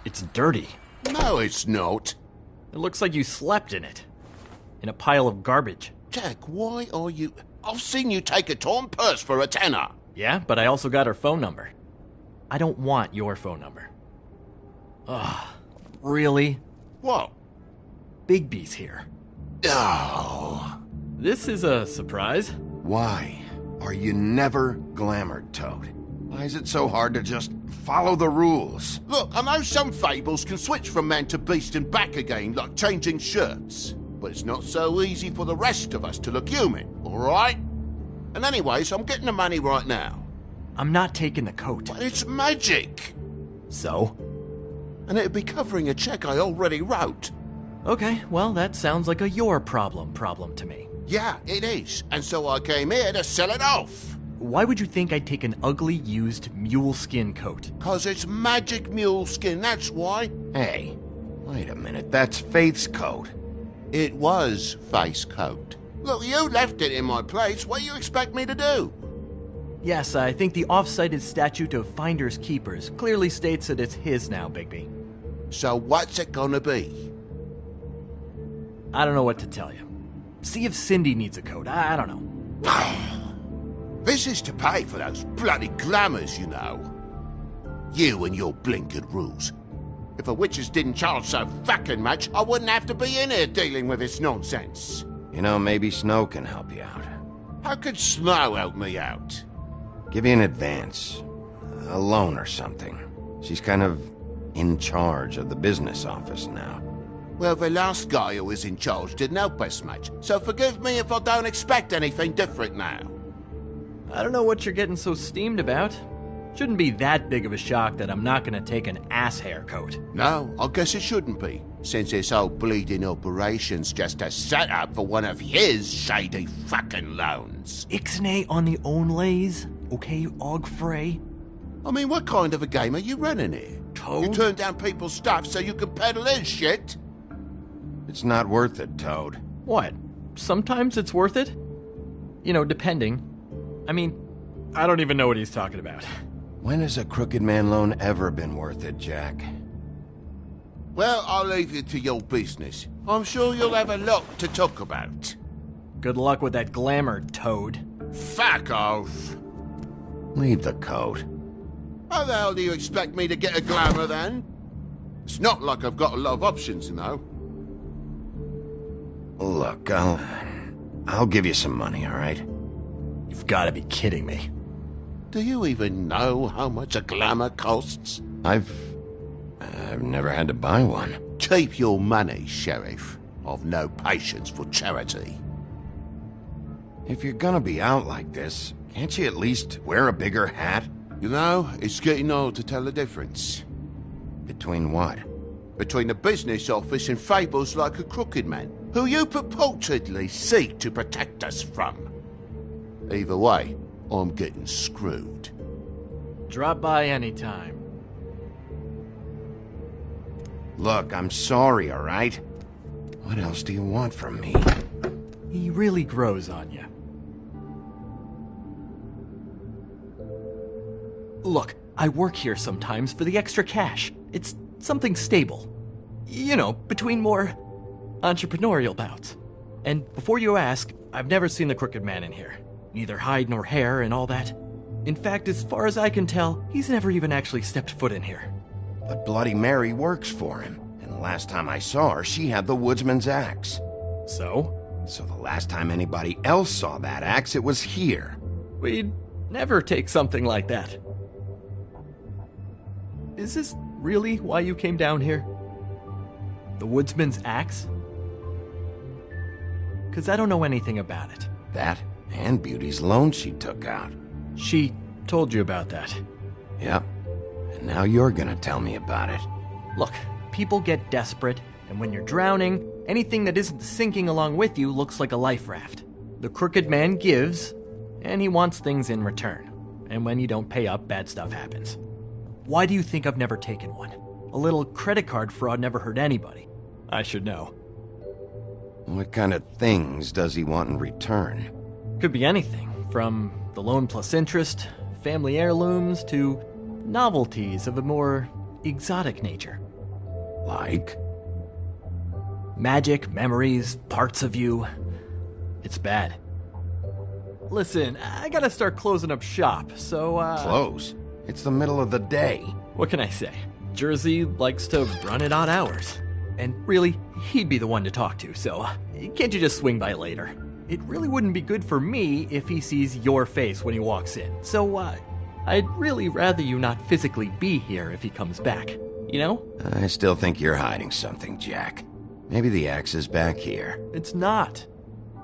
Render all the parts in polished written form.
It's dirty. No, it's not. It looks like you slept in it. In a pile of garbage. Jack, why are you... I've seen you take a torn purse for a tenner. Yeah, but I also got her phone number. I don't want your phone number. Ugh, really? What? Bigby's here. Oh. This is a surprise. Why are you never glamored, Toad? Why is it so hard to just follow the rules? Look, I know some fables can switch from man to beast and back again, like changing shirts. But it's not so easy for the rest of us to look human, alright? And anyways, I'm getting the money right now. I'm not taking the coat. But it's magic! So? And it'd be covering a check I already wrote. Okay, well, that sounds like a your problem to me. Yeah, it is. And so I came here to sell it off. Why would you think I'd take an ugly, used mule skin coat? 'Cause it's magic mule skin, that's why. Hey, wait a minute, that's Faith's coat. It was Faith's coat. Look, you left it in my place. What do you expect me to do? Yes, I think the off-cited statute of Finders Keepers clearly states that it's his now, Bigby. So what's it gonna be? I don't know what to tell you. See if Cindy needs a coat. I don't know. This is to pay for those bloody glamours, you know. You and your blinkered rules. If the witches didn't charge so fucking much, I wouldn't have to be in here dealing with this nonsense. You know, maybe Snow can help you out. How could Snow help me out? Give you an advance. A loan or something. She's kind of in charge of the business office now. Well, the last guy who was in charge didn't help us much, so forgive me if I don't expect anything different now. I don't know what you're getting so steamed about. Shouldn't be that big of a shock that I'm not gonna take an ass haircoat. No, I guess it shouldn't be, since this whole bleeding operation's just a setup for one of his shady fucking loans. Ixnay on the own lays, okay, Og Frey? I mean, what kind of a game are you running here? Toad? You turn down people's stuff so you can peddle his shit? It's not worth it, Toad. What? Sometimes it's worth it? You know, depending. I mean, I don't even know what he's talking about. When has a Crooked Man loan ever been worth it, Jack? Well, I'll leave you to your business. I'm sure you'll have a lot to talk about. Good luck with that glamour, Toad. Fuck off! Leave the coat. How the hell do you expect me to get a glamour then? It's not like I've got a lot of options, you know. Look, I'll give you some money, all right? You've gotta be kidding me. Do you even know how much a glamour costs? I've never had to buy one. Keep your money, Sheriff. I've no patience for charity. If you're gonna be out like this, can't you at least wear a bigger hat? You know, it's getting old to tell the difference. Between what? Between the business office and fables like a Crooked Man, who you purportedly seek to protect us from. Either way, I'm getting screwed. Drop by anytime. Look, I'm sorry, all right? What else do you want from me? He really grows on you. Look, I work here sometimes for the extra cash. It's something stable. You know, between more entrepreneurial bouts. And before you ask, I've never seen the Crooked Man in here. Neither hide nor hair and all that. In fact, as far as I can tell, he's never even actually stepped foot in here. But Bloody Mary works for him. And the last time I saw her, she had the woodsman's axe. So? So the last time anybody else saw that axe, it was here. We'd never take something like that. Is this really why you came down here? The woodsman's axe? 'Cause I don't know anything about it. That and Beauty's loan she took out. She told you about that. Yep. And now you're gonna tell me about it. Look, people get desperate, and when you're drowning, anything that isn't sinking along with you looks like a life raft. The crooked man gives, and he wants things in return. And when you don't pay up, bad stuff happens. Why do you think I've never taken one? A little credit card fraud never hurt anybody. I should know. What kind of things does he want in return? Could be anything, from the loan plus interest, family heirlooms, to novelties of a more exotic nature. Like? Magic, memories, parts of you. It's bad. Listen, I gotta start closing up shop, so, Close? It's the middle of the day. What can I say? Jersey likes to run at odd hours. And really, he'd be the one to talk to, so can't you just swing by later? It really wouldn't be good for me if he sees your face when he walks in, so, I'd really rather you not physically be here if he comes back, you know? I still think you're hiding something, Jack. Maybe the axe is back here. It's not.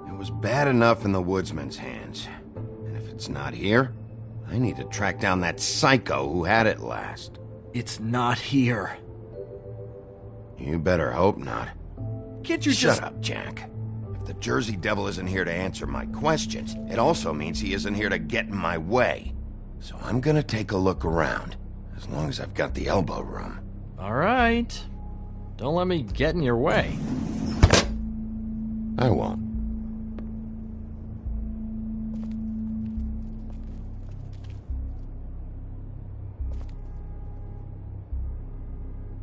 It was bad enough in the woodsman's hands. And if it's not here, I need to track down that psycho who had it last. It's not here. You better hope not. Can't you Shut up, Jack. If the Jersey Devil isn't here to answer my questions, it also means he isn't here to get in my way. So I'm gonna take a look around, as long as I've got the elbow room. All right. Don't let me get in your way. I won't.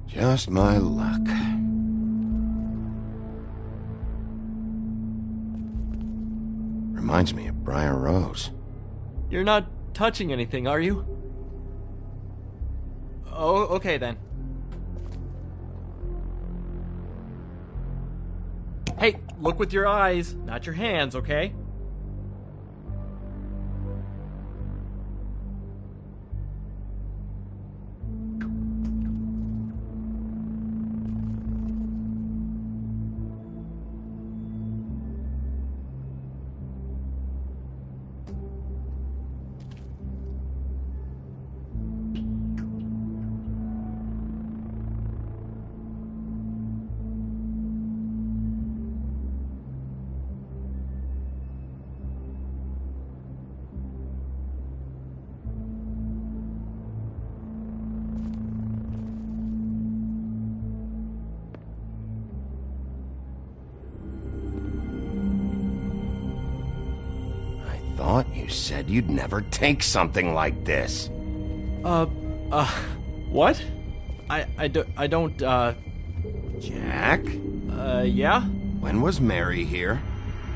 Just my luck. Reminds me of Briar Rose. You're not touching anything, are you? Oh, okay then. Hey, look with your eyes, not your hands, okay? Thought you said you'd never take something like this. What? I don't, Jack? Yeah? When was Mary here?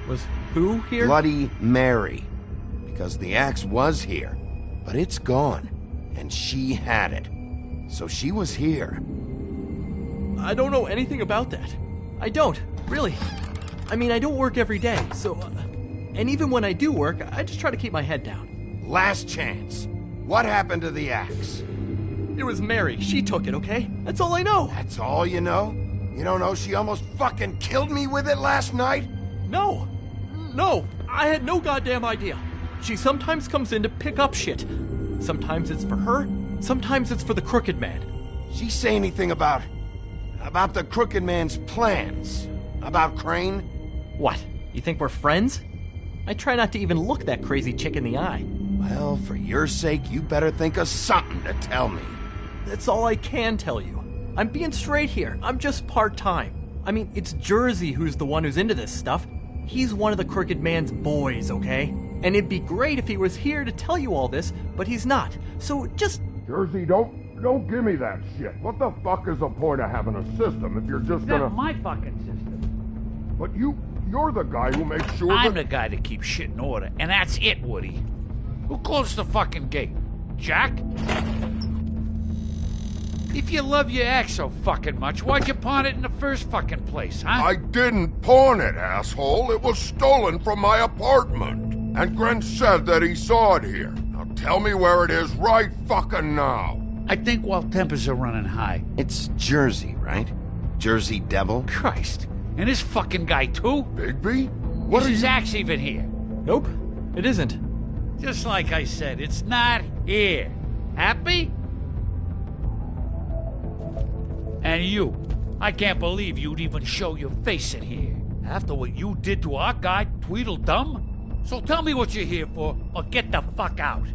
Was who here? Bloody Mary. Because the axe was here, but it's gone. And she had it. So she was here. I don't know anything about that. I don't, really. I mean, I don't work every day, so... and even when I do work, I just try to keep my head down. Last chance. What happened to the axe? It was Mary. She took it, okay? That's all I know. That's all you know? You don't know she almost fucking killed me with it last night? No. No. I had no goddamn idea. She sometimes comes in to pick up shit. Sometimes it's for her. Sometimes it's for the Crooked Man. She say anything about the Crooked Man's plans? About Crane? What? You think we're friends? I try not to even look that crazy chick in the eye. Well, for your sake, you better think of something to tell me. That's all I can tell you. I'm being straight here. I'm just part-time. I mean, it's Jersey who's the one who's into this stuff. He's one of the Crooked Man's boys, okay? And it'd be great if he was here to tell you all this, but he's not. So just... Jersey, don't give me that shit. What the fuck is the point of having a system if you're just gonna... That's my fucking system. But you're the guy who makes sure I'm the guy that keeps shit in order, and that's it, Woody. Who closed the fucking gate? Jack? If you love your ex so fucking much, why'd you pawn it in the first fucking place, huh? I didn't pawn it, asshole. It was stolen from my apartment. And Grant said that he saw it here. Now tell me where it is right fucking now. I think while tempers are running high. It's Jersey, right? Jersey Devil? Christ. And this fucking guy, too? Bigby? What Is are his you... axe even here? Nope, it isn't. Just like I said, it's not here. Happy? And you. I can't believe you'd even show your face in here. After what you did to our guy, Tweedledum? So tell me what you're here for, or get the fuck out.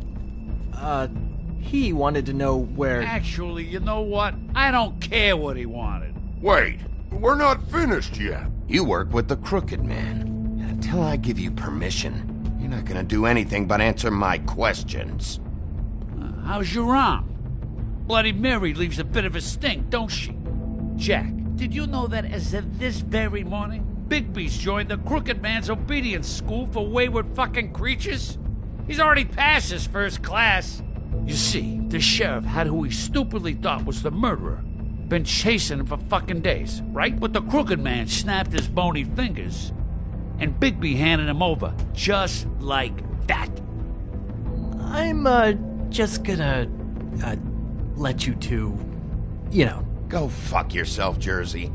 He wanted to know where... Actually, you know what? I don't care what he wanted. Wait, we're not finished yet. You work with the Crooked Man. And until I give you permission, you're not gonna do anything but answer my questions. How's your arm? Bloody Mary leaves a bit of a stink, don't she? Jack, did you know that as of this very morning, Bigby's joined the Crooked Man's obedience school for wayward fucking creatures? He's already passed his first class. You see, the sheriff had who he stupidly thought was the murderer. Been chasing him for fucking days, right? But the Crooked Man snapped his bony fingers, and Bigby handed him over, just like that. I'm, just gonna, let you two, you know. Go fuck yourself, Jersey.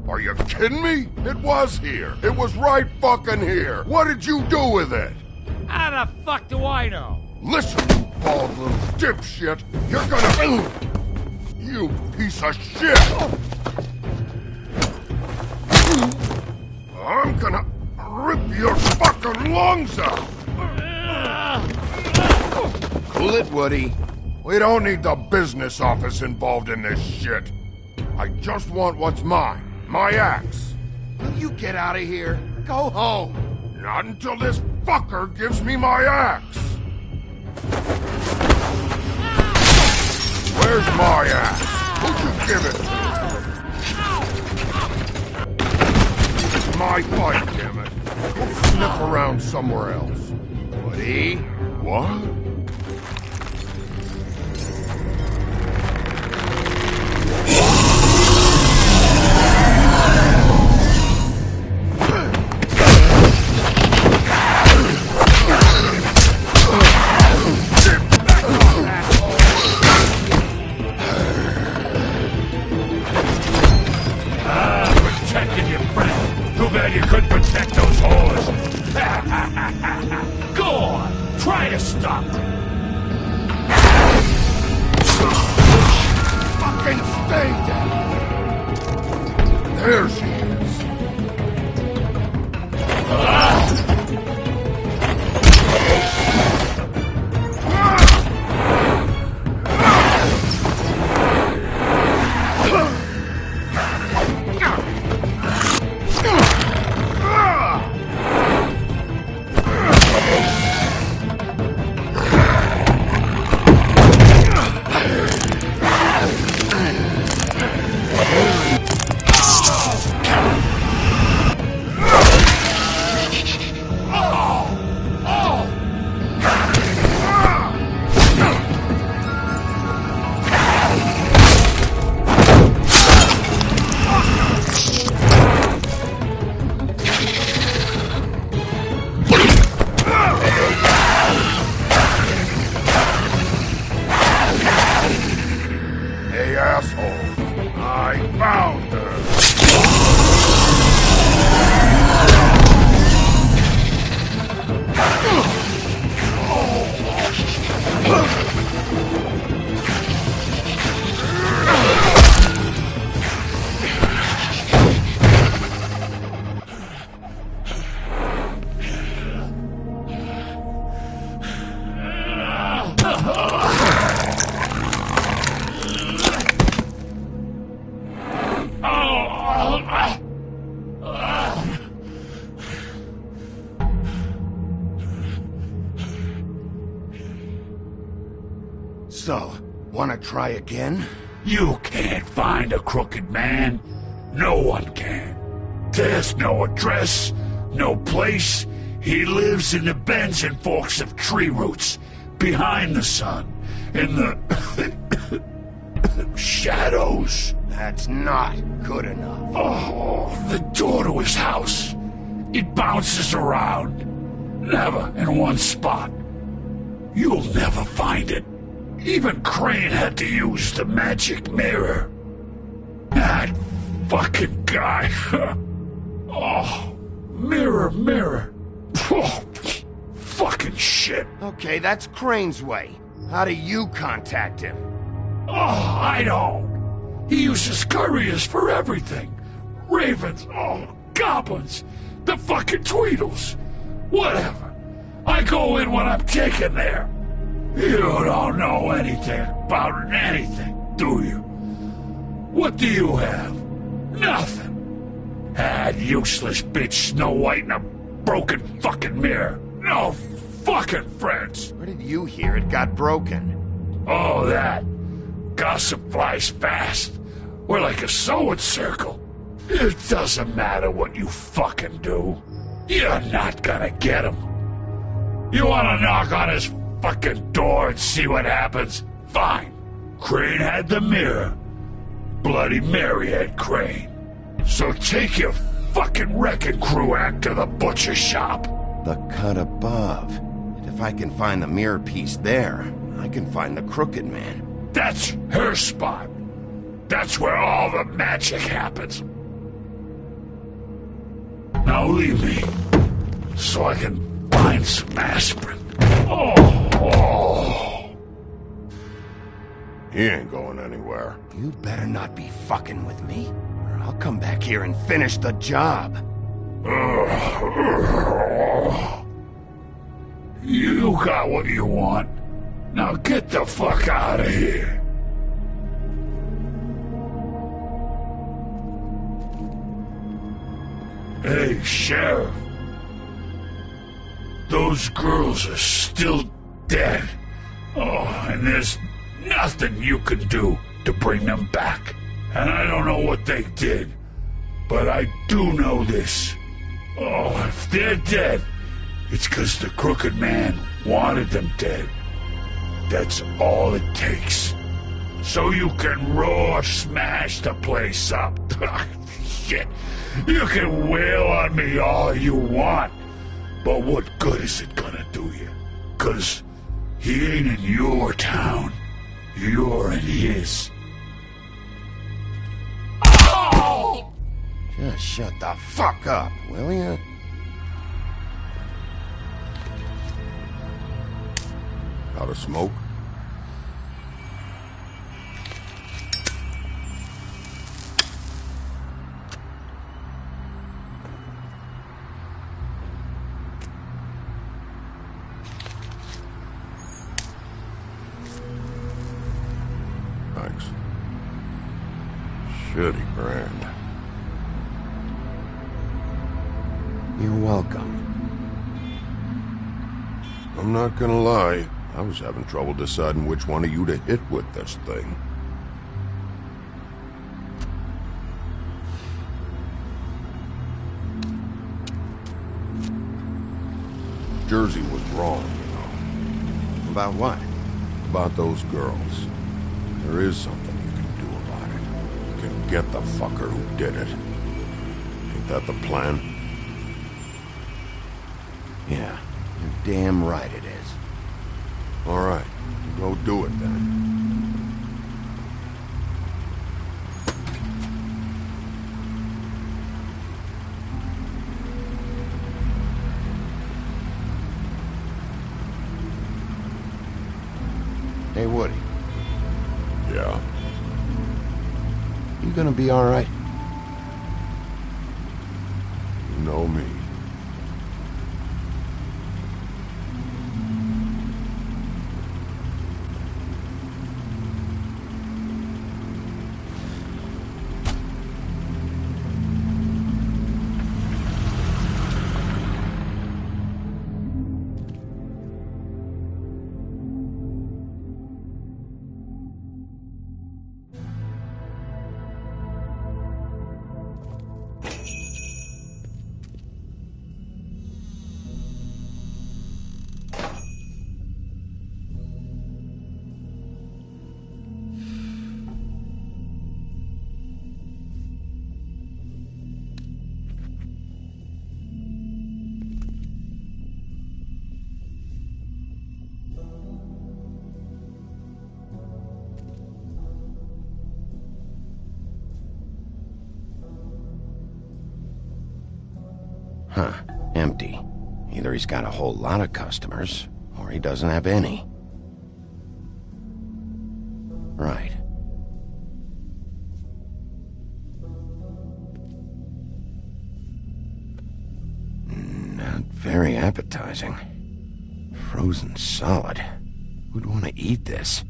Are you kidding me? It was here. It was right fucking here. What did you do with it? How the fuck do I know? Listen, you bald little dipshit. You're gonna... You piece of shit. I'm gonna rip your fucking lungs out. Cool it, Woody. We don't need the business office involved in this shit. I just want what's mine. My axe. Will you get out of here? Go home. Not until this fucker gives me my axe. Where's my axe? Who'd you give it to? It's my fight, damn it. Go sniff around somewhere else. Woody? What? You couldn't protect those whores. Go on, try to stop them. Fucking stay down. There she is. So, wanna try again? You can't find a Crooked Man. No one can. There's no address, no place. He lives in the bends and forks of tree roots, behind the sun, in the shadows. That's not good enough. Oh, the door to his house. It bounces around. Never in one spot. You'll never find it. Even Crane had to use the magic mirror. That fucking guy. Oh, mirror, mirror. Oh, fucking shit. Okay, that's Crane's way. How do you contact him? Oh, I don't. He uses couriers for everything. Ravens, goblins, the fucking Tweedles. Whatever. I go in when I'm taken there. You don't know anything about anything, do you? What do you have? Nothing. That useless bitch Snow White and a broken fucking mirror. No fucking friends. Where did you hear it got broken? Oh, that. Gossip flies fast. We're like a sewing circle. It doesn't matter what you fucking do. You're not gonna get him. You wanna knock on his fucking door and see what happens? Fine. Crane had the mirror. Bloody Mary had Crane. So take your fucking wrecking crew act to the butcher shop. The cut above. And if I can find the mirror piece there, I can find the Crooked Man. That's her spot. That's where all the magic happens. Now leave me, so I can find some aspirin. He ain't going anywhere. You better not be fucking with me, or I'll come back here and finish the job. You got what you want. Now get the fuck out of here. Hey, Sheriff. Those girls are still dead. Oh, and there's nothing you can do to bring them back. And I don't know what they did, but I do know this. Oh, if they're dead, it's 'cause the Crooked Man wanted them dead. That's all it takes. So you can roar smash the place up. Shit. You can wail on me all you want, but what good is it gonna do you? 'Cause he ain't in your town. You're in his. Oh! Just shut the fuck up, will ya? Out of smoke? Thanks. Shitty brand. You're welcome. I'm not gonna lie. I was having trouble deciding which one of you to hit with this thing. Jersey was wrong, you know. About what? About those girls. There is something you can do about it. You can get the fucker who did it. Ain't that the plan? Yeah, you're damn right it is. All right, go do it then. Hey, Woody. Yeah. You gonna be all right? You know me. Huh. Empty. Either he's got a whole lot of customers, or he doesn't have any. Right. Not very appetizing. Frozen solid. Who'd want to eat this?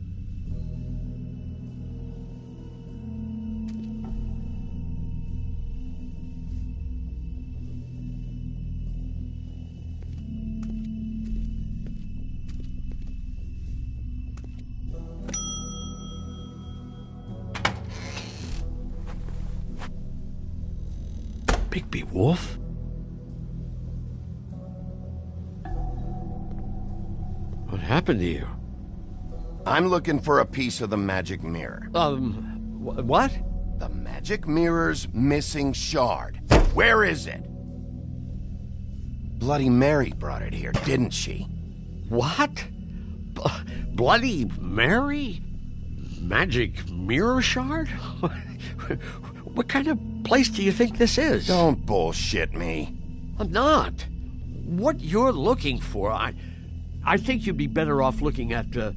Bigby Wolf? What happened to you? I'm looking for a piece of the magic mirror. What? The magic mirror's missing shard. Where is it? Bloody Mary brought it here, didn't she? What? Bloody Mary? Magic mirror shard? What kind of place do you think this is? Don't bullshit me. I'm not. What you're looking for, I think you'd be better off looking at the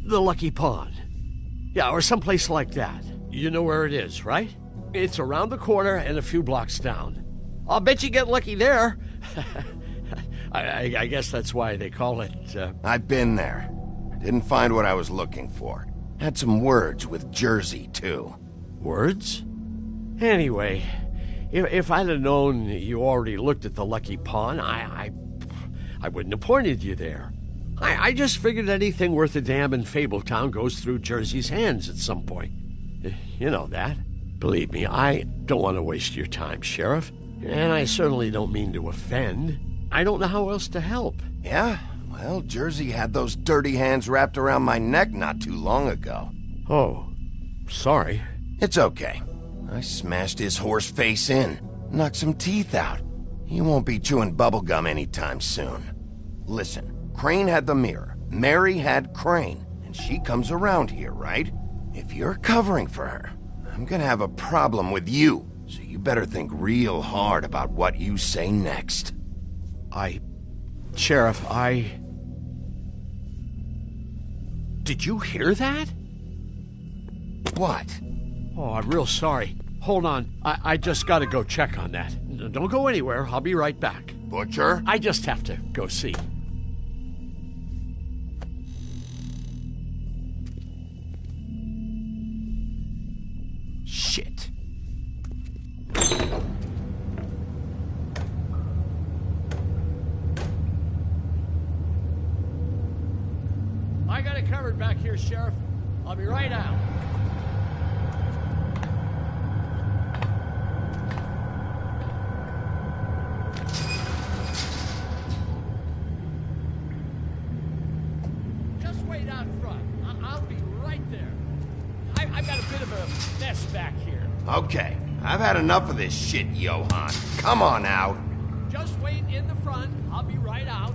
Lucky Pond. Yeah, or someplace like that. You know where it is, right? It's around the corner and a few blocks down. I'll bet you get lucky there. I guess that's why they call it, I've been there. Didn't find what I was looking for. Had some words with Jersey, too. Words? Anyway, if I'd have known you already looked at the Lucky Pond, I wouldn't have pointed you there. I just figured anything worth a damn in Fabletown goes through Jersey's hands at some point. You know that. Believe me, I don't want to waste your time, Sheriff. And I certainly don't mean to offend. I don't know how else to help. Yeah? Well, Jersey had those dirty hands wrapped around my neck not too long ago. Oh, sorry. It's okay. I smashed his horse face in, knocked some teeth out. He won't be chewing bubblegum anytime soon. Listen, Crane had the mirror, Mary had Crane, and she comes around here, right? If you're covering for her, I'm gonna have a problem with you, so you better think real hard about what you say next. Sheriff, Did you hear that? What? Oh, I'm real sorry. Hold on. I just gotta go check on that. Don't go anywhere. I'll be right back. Butcher? I just have to go see. Shit. I got it covered back here, Sheriff. I'll be right out. Just wait out front. I'll be right there. I've got a bit of a mess back here. Okay, I've had enough of this shit, Johann. Come on out. Just wait in the front. I'll be right out.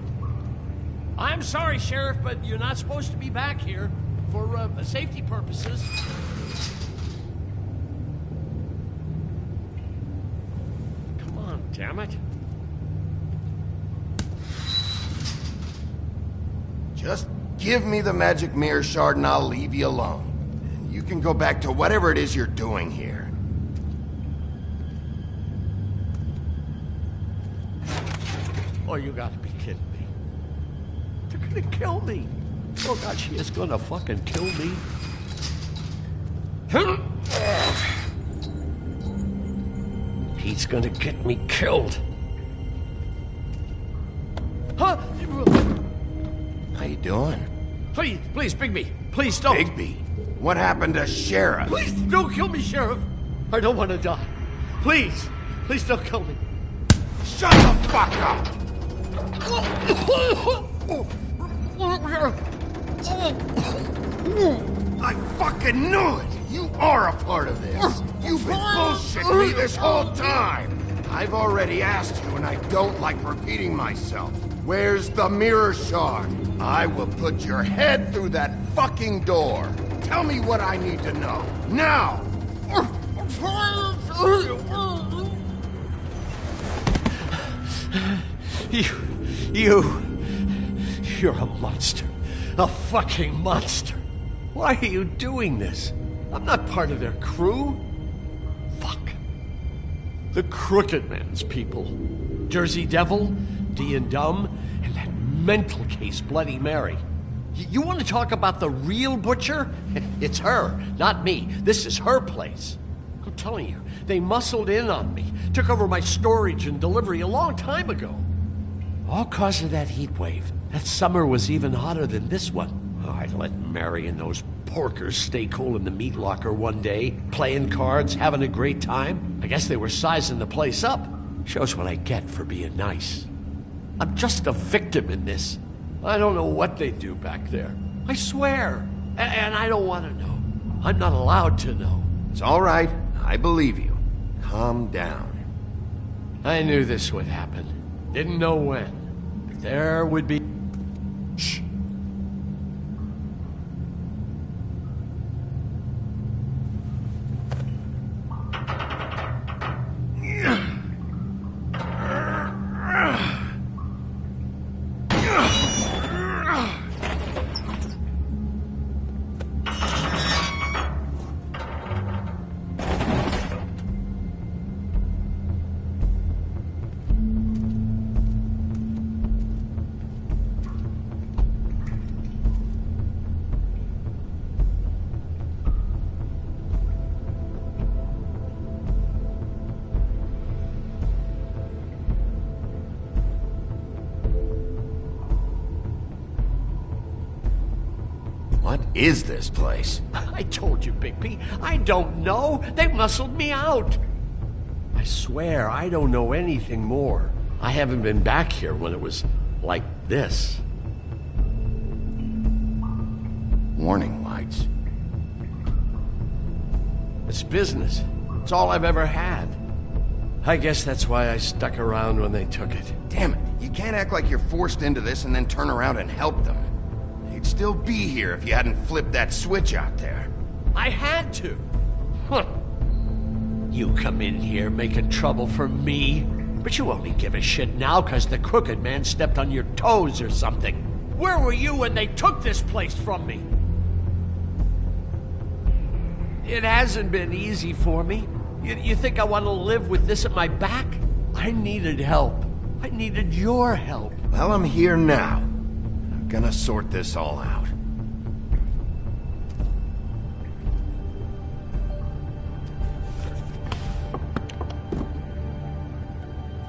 I'm sorry, Sheriff, but you're not supposed to be back here for safety purposes. Come on, damn it. Just give me the magic mirror shard and I'll leave you alone. And you can go back to whatever it is you're doing here. Oh, you gotta be kidding me. They're gonna kill me. Oh, God, she is gonna fucking kill me. He's gonna get me killed. Huh? How you doing? Please, Bigby. Please don't. Bigby? What happened to Sheriff? Please don't kill me, Sheriff. I don't want to die. Please don't kill me. Shut the fuck up! I fucking knew it! You are a part of this! You've been bullshitting me this whole time! I've already asked you and I don't like repeating myself. Where's the mirror shard? I will put your head through that fucking door. Tell me what I need to know. Now! You're a monster. A fucking monster. Why are you doing this? I'm not part of their crew. Fuck. The Crooked Man's people. Jersey Devil, D and Dumb, and that mental case Bloody Mary. You want to talk about the real butcher? It's her, not me. This is her place. I'm telling you, they muscled in on me, took over my storage and delivery a long time ago. All cause of that heat wave. That summer was even hotter than this one. Oh, I let Mary and those porkers stay cool in the meat locker one day, playing cards, having a great time. I guess they were sizing the place up. Shows what I get for being nice. I'm just a victim in this. I don't know what they do back there. I swear. And I don't want to know. I'm not allowed to know. It's all right. I believe you. Calm down. I knew this would happen. Didn't know when. But there would be... Shh. What is this place? I told you, Bigby. I don't know. They muscled me out. I swear, I don't know anything more. I haven't been back here when it was like this. Warning lights. It's business. It's all I've ever had. I guess that's why I stuck around when they took it. Damn it. You can't act like you're forced into this and then turn around and help them. You'd still be here if you hadn't flipped that switch out there. I had to. Huh. You come in here making trouble for me, but you only give a shit now because the Crooked Man stepped on your toes or something. Where were you when they took this place from me? It hasn't been easy for me. You think I want to live with this at my back? I needed help. I needed your help. Well, I'm here now. I'm gonna sort this all out.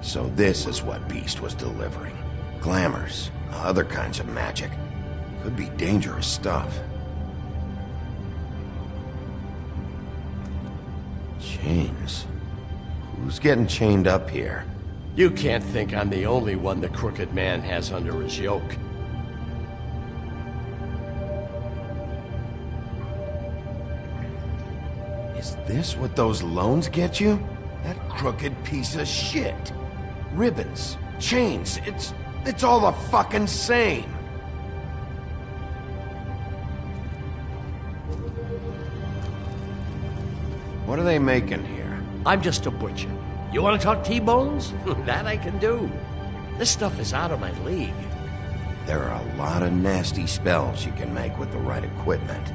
So this is what Beast was delivering. Glamours, other kinds of magic. Could be dangerous stuff. Chains. Who's getting chained up here? You can't think I'm the only one the Crooked Man has under his yoke. Is this what those loans get you? That crooked piece of shit. Ribbons, chains, it's all the fucking same. What are they making here? I'm just a butcher. You want to talk T-bones? That I can do. This stuff is out of my league. There are a lot of nasty spells you can make with the right equipment.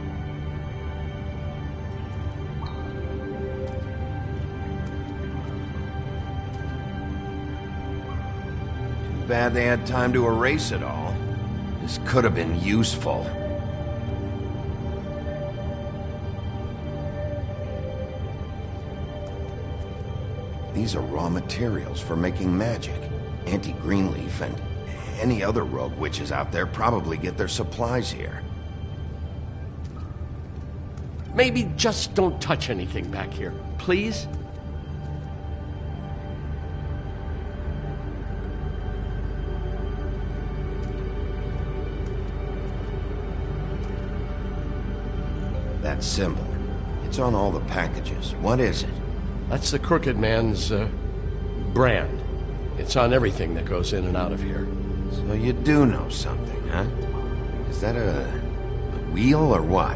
Too bad they had time to erase it all. This could have been useful. These are raw materials for making magic. Auntie Greenleaf and any other rogue witches out there probably get their supplies here. Maybe just don't touch anything back here, please? That symbol. It's on all the packages. What is it? That's the Crooked Man's, brand. It's on everything that goes in and out of here. So you do know something, huh? Is that a wheel or what?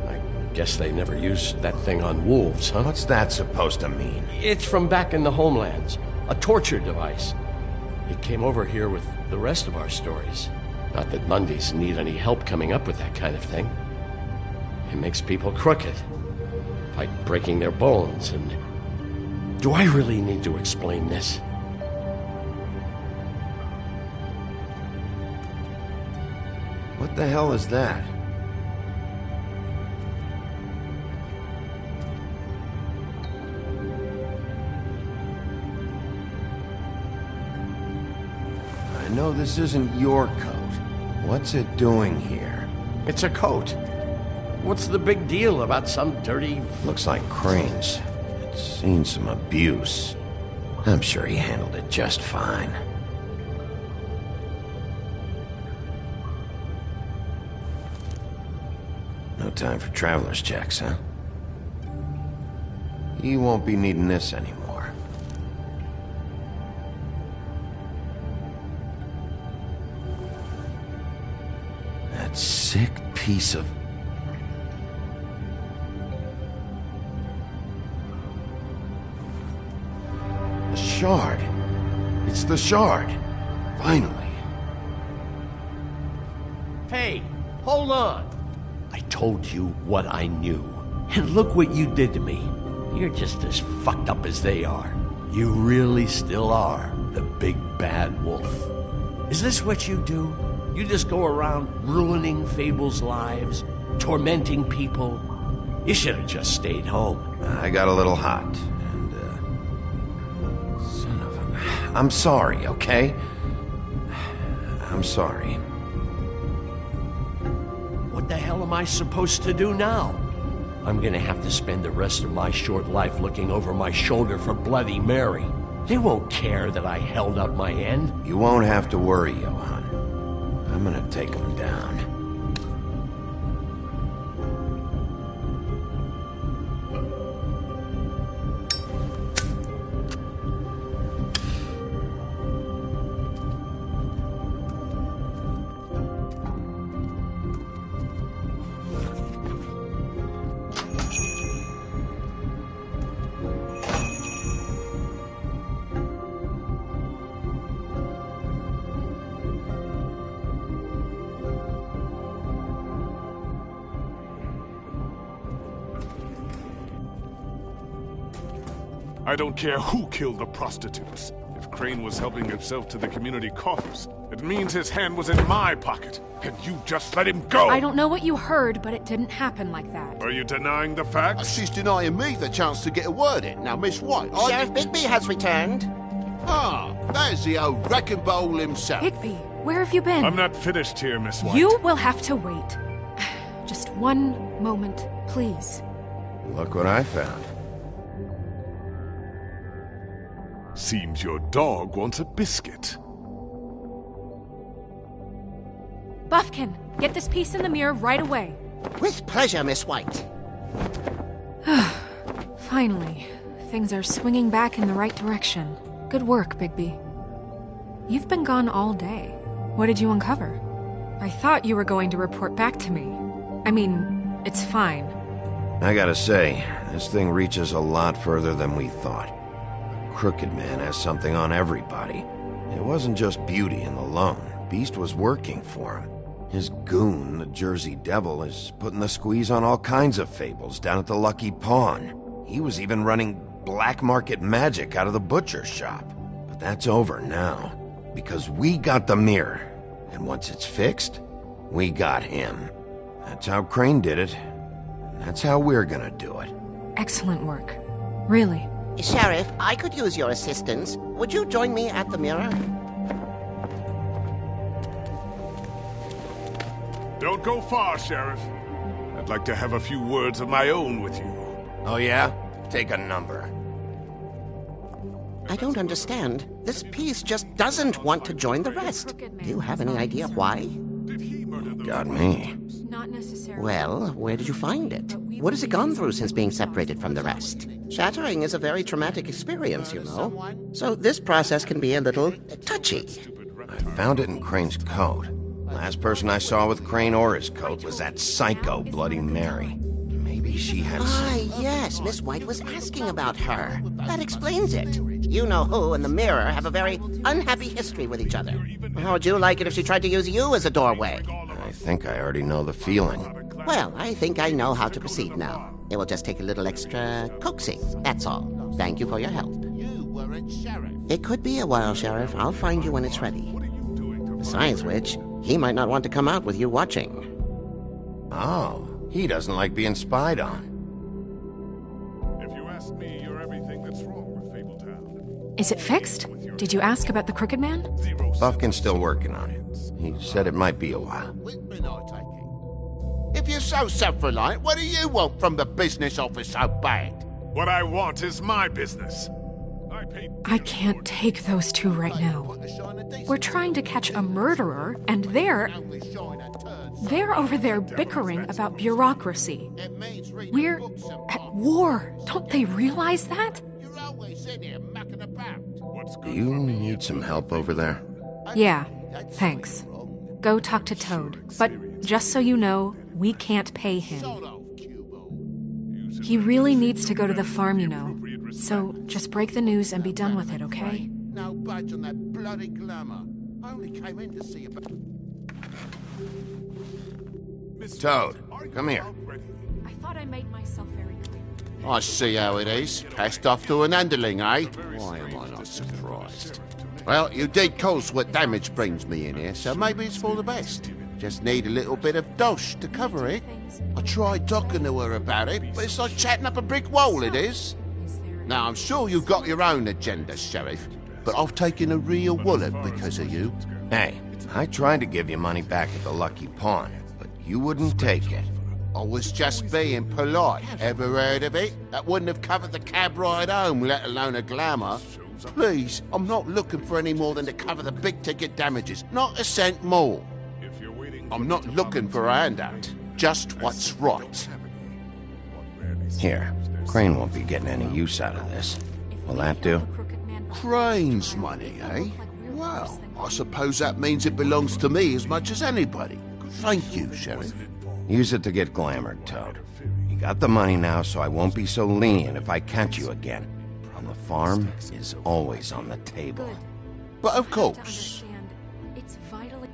I guess they never used that thing on wolves, huh? What's that supposed to mean? It's from back in the homelands. A torture device. It came over here with the rest of our stories. Not that Mondays need any help coming up with that kind of thing. It makes people crooked, like breaking their bones. And do I really need to explain this? What the hell is that? I know this isn't your coat. What's it doing here? It's a coat. What's the big deal about some dirty... Looks like Crane's. It's seen some abuse. I'm sure he handled it just fine. No time for traveler's checks, huh? You won't be needing this anymore. That sick piece of... The shard. It's the shard. Finally. Hey, hold on. I told you what I knew. And look what you did to me. You're just as fucked up as they are. You really still are the big bad wolf. Is this what you do? You just go around ruining Fable's lives, tormenting people? You should have just stayed home. I got a little hot, and, son of a... I'm sorry, okay? I'm sorry. What the hell am I supposed to do now? I'm gonna have to spend the rest of my short life looking over my shoulder for Bloody Mary. They won't care that I held up my end. You won't have to worry, Johann. I'm gonna take him down. I don't care who killed the prostitutes. If Crane was helping himself to the community coffers, it means his hand was in my pocket, and you just let him go! I don't know what you heard, but it didn't happen like that. Are you denying the facts? She's denying me the chance to get a word in. Now, Miss White, Sheriff Bigby has returned. Ah, there's the old wrecking bowl himself. Bigby, where have you been? I'm not finished here, Miss White. You will have to wait. Just one moment, please. Look what I found. Seems your dog wants a biscuit. Buffkin, get this piece in the mirror right away. With pleasure, Miss White. Finally, things are swinging back in the right direction. Good work, Bigby. You've been gone all day. What did you uncover? I thought you were going to report back to me. I mean, it's fine. I gotta say, this thing reaches a lot further than we thought. Crooked Man has something on everybody. It wasn't just Beauty and the Lone. Beast was working for him. His goon, the Jersey Devil, is putting the squeeze on all kinds of fables down at the Lucky Pawn. He was even running black market magic out of the butcher shop. But that's over now, because we got the mirror. And once it's fixed, we got him. That's how Crane did it. And that's how we're gonna do it. Excellent work. Really. Sheriff, I could use your assistance. Would you join me at the mirror? Don't go far, Sheriff. I'd like to have a few words of my own with you. Oh yeah? Take a number. I don't understand. This piece just doesn't want to join the rest. Do you have any idea why? Got me. Not necessarily. Well, where did you find it? What has it gone through since being separated from the rest? Shattering is a very traumatic experience, you know. So this process can be a little touchy. I found it in Crane's coat. Last person I saw with Crane or his coat was that psycho Bloody Mary. Maybe she had some... Yes, Miss White was asking about her. That explains it. You know who and the mirror have a very unhappy history with each other. How would you like it if she tried to use you as a doorway? I think I already know the feeling. Well, I think I know how to proceed now. It will just take a little extra coaxing, that's all. Thank you for your help. You weren't sheriff. It could be a while, Sheriff. I'll find you when it's ready. Besides which, he might not want to come out with you watching. Oh, he doesn't like being spied on. If you ask me, you're everything that's wrong with Fabletown. Is it fixed? Did you ask about the Crooked Man? Buffkin's still working on it. He said it might be a while. Whitman, I take it. If you're so self-reliant, what do you want from the business office so bad? What I want is my business. I can't take those two right now. We're trying to catch a murderer, and they're over there bickering about bureaucracy. We're at war. Don't they realize that? You're always in here mucking about. Do you need some help over there? Yeah, thanks. Go talk to Toad. But just so you know, we can't pay him. He really needs to go to the farm, you know. So just break the news and be done with it, okay? No budge on that bloody glamour. I only came in to see about... Toad, come here. I thought I made myself very clear. I see how it is. Passed off to an underling, eh? Why am I not surprised? Well, you did cause what damage brings me in here, so maybe it's for the best. Just need a little bit of dosh to cover it. I tried talking to her about it, but it's like chatting up a brick wall, it is. Now, I'm sure you've got your own agenda, Sheriff, but I've taken a real wallop because of you. Hey, I tried to give you money back at the Lucky Pawn, but you wouldn't take it. I was just being polite. Ever heard of it? That wouldn't have covered the cab ride home, let alone a glamour. Please, I'm not looking for any more than to cover the big-ticket damages. Not a cent more. I'm not looking for a handout. Just what's right. Here, Crane won't be getting any use out of this. Will that do? Crane's money, eh? Well, I suppose that means it belongs to me as much as anybody. Thank you, Sheriff. Use it to get glamored, Toad. You got the money now, so I won't be so lenient if I catch you again. And the farm is always on the table. But of course. It's vitally...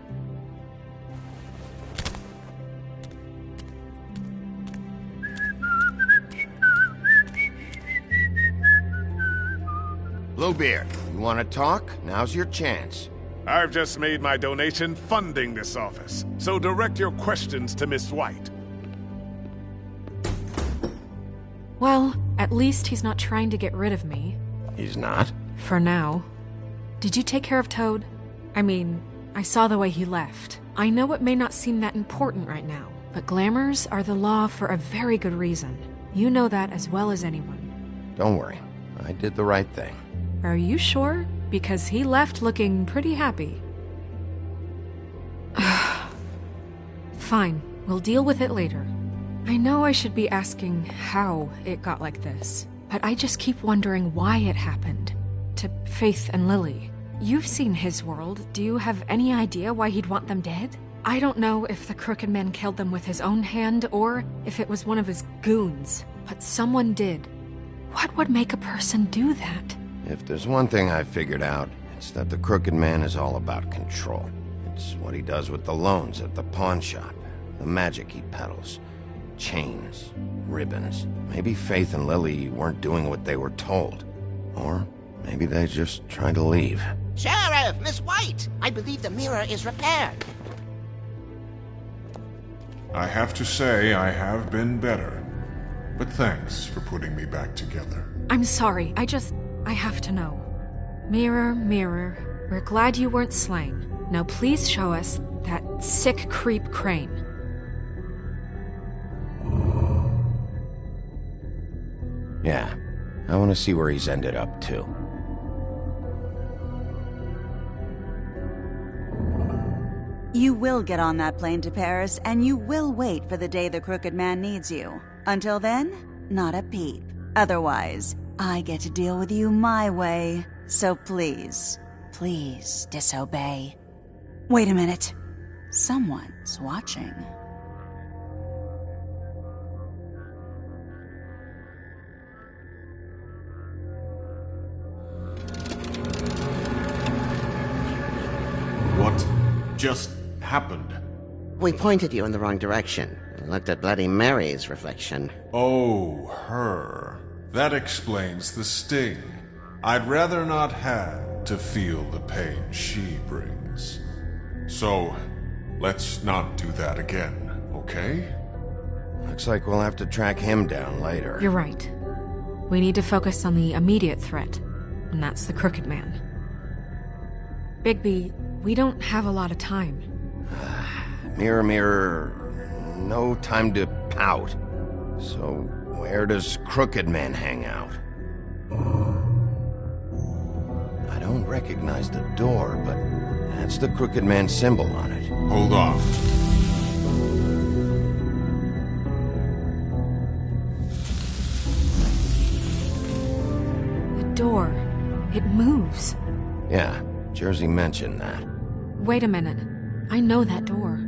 Bluebeard, you want to talk? Now's your chance. I've just made my donation funding this office, so direct your questions to Miss White. Well, at least he's not trying to get rid of me. He's not? For now. Did you take care of Toad? I mean, I saw the way he left. I know it may not seem that important right now, but glamours are the law for a very good reason. You know that as well as anyone. Don't worry. I did the right thing. Are you sure? Because he left looking pretty happy. Fine, we'll deal with it later. I know I should be asking how it got like this, but I just keep wondering why it happened. To Faith and Lily. You've seen his world. Do you have any idea why he'd want them dead? I don't know if the Crooked Man killed them with his own hand or if it was one of his goons, but someone did. What would make a person do that? If there's one thing I've figured out, it's that the Crooked Man is all about control. It's what he does with the loans at the pawn shop, the magic he peddles, chains, ribbons. Maybe Faith and Lily weren't doing what they were told. Or maybe they just tried to leave. Sheriff, Miss White! I believe the mirror is repaired. I have to say I have been better. But thanks for putting me back together. I'm sorry, I have to know. Mirror, mirror, we're glad you weren't slain. Now please show us that sick creep Crane. Yeah, I want to see where he's ended up, too. You will get on that plane to Paris, and you will wait for the day the Crooked Man needs you. Until then, not a peep. Otherwise, I get to deal with you my way. So please, please disobey. Wait a minute. Someone's watching. What just happened? We pointed you in the wrong direction. looked at Bloody Mary's reflection. Oh, her. That explains the sting. I'd rather not have to feel the pain she brings. So, let's not do that again, okay? Looks like we'll have to track him down later. You're right. We need to focus on the immediate threat, and that's the Crooked Man. Bigby, we don't have a lot of time. Mirror, mirror, no time to pout. So, where does Crooked Man hang out? I don't recognize the door, but that's the Crooked Man symbol on it. Hold on. The door. It moves. Yeah, Jersey mentioned that. Wait a minute. I know that door.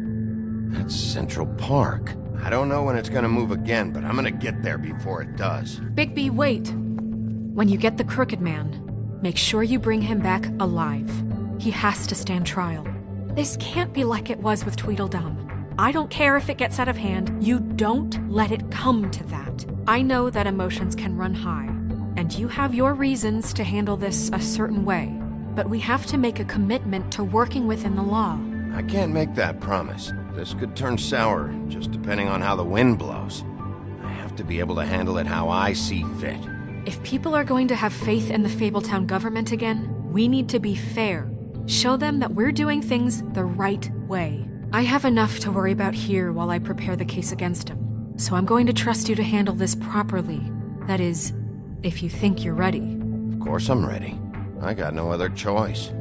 That's Central Park. I don't know when it's gonna move again, but I'm gonna get there before it does. Bigby, wait! When you get the Crooked Man, make sure you bring him back alive. He has to stand trial. This can't be like it was with Tweedledum. I don't care if it gets out of hand. You don't let it come to that. I know that emotions can run high, and you have your reasons to handle this a certain way. But we have to make a commitment to working within the law. I can't make that promise. This could turn sour, just depending on how the wind blows. I have to be able to handle it how I see fit. If people are going to have faith in the Fabletown government again, we need to be fair. Show them that we're doing things the right way. I have enough to worry about here while I prepare the case against him. So I'm going to trust you to handle this properly. That is, if you think you're ready. Of course I'm ready. I got no other choice.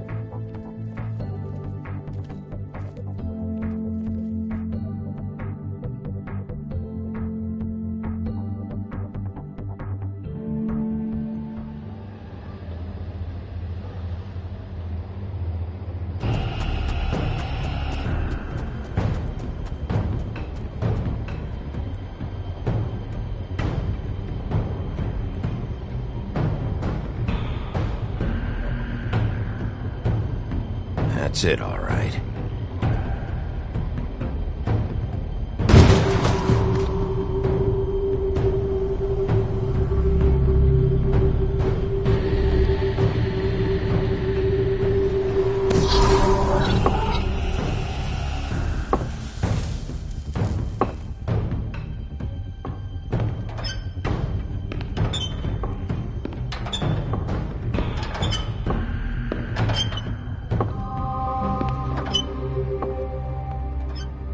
That's it, all right.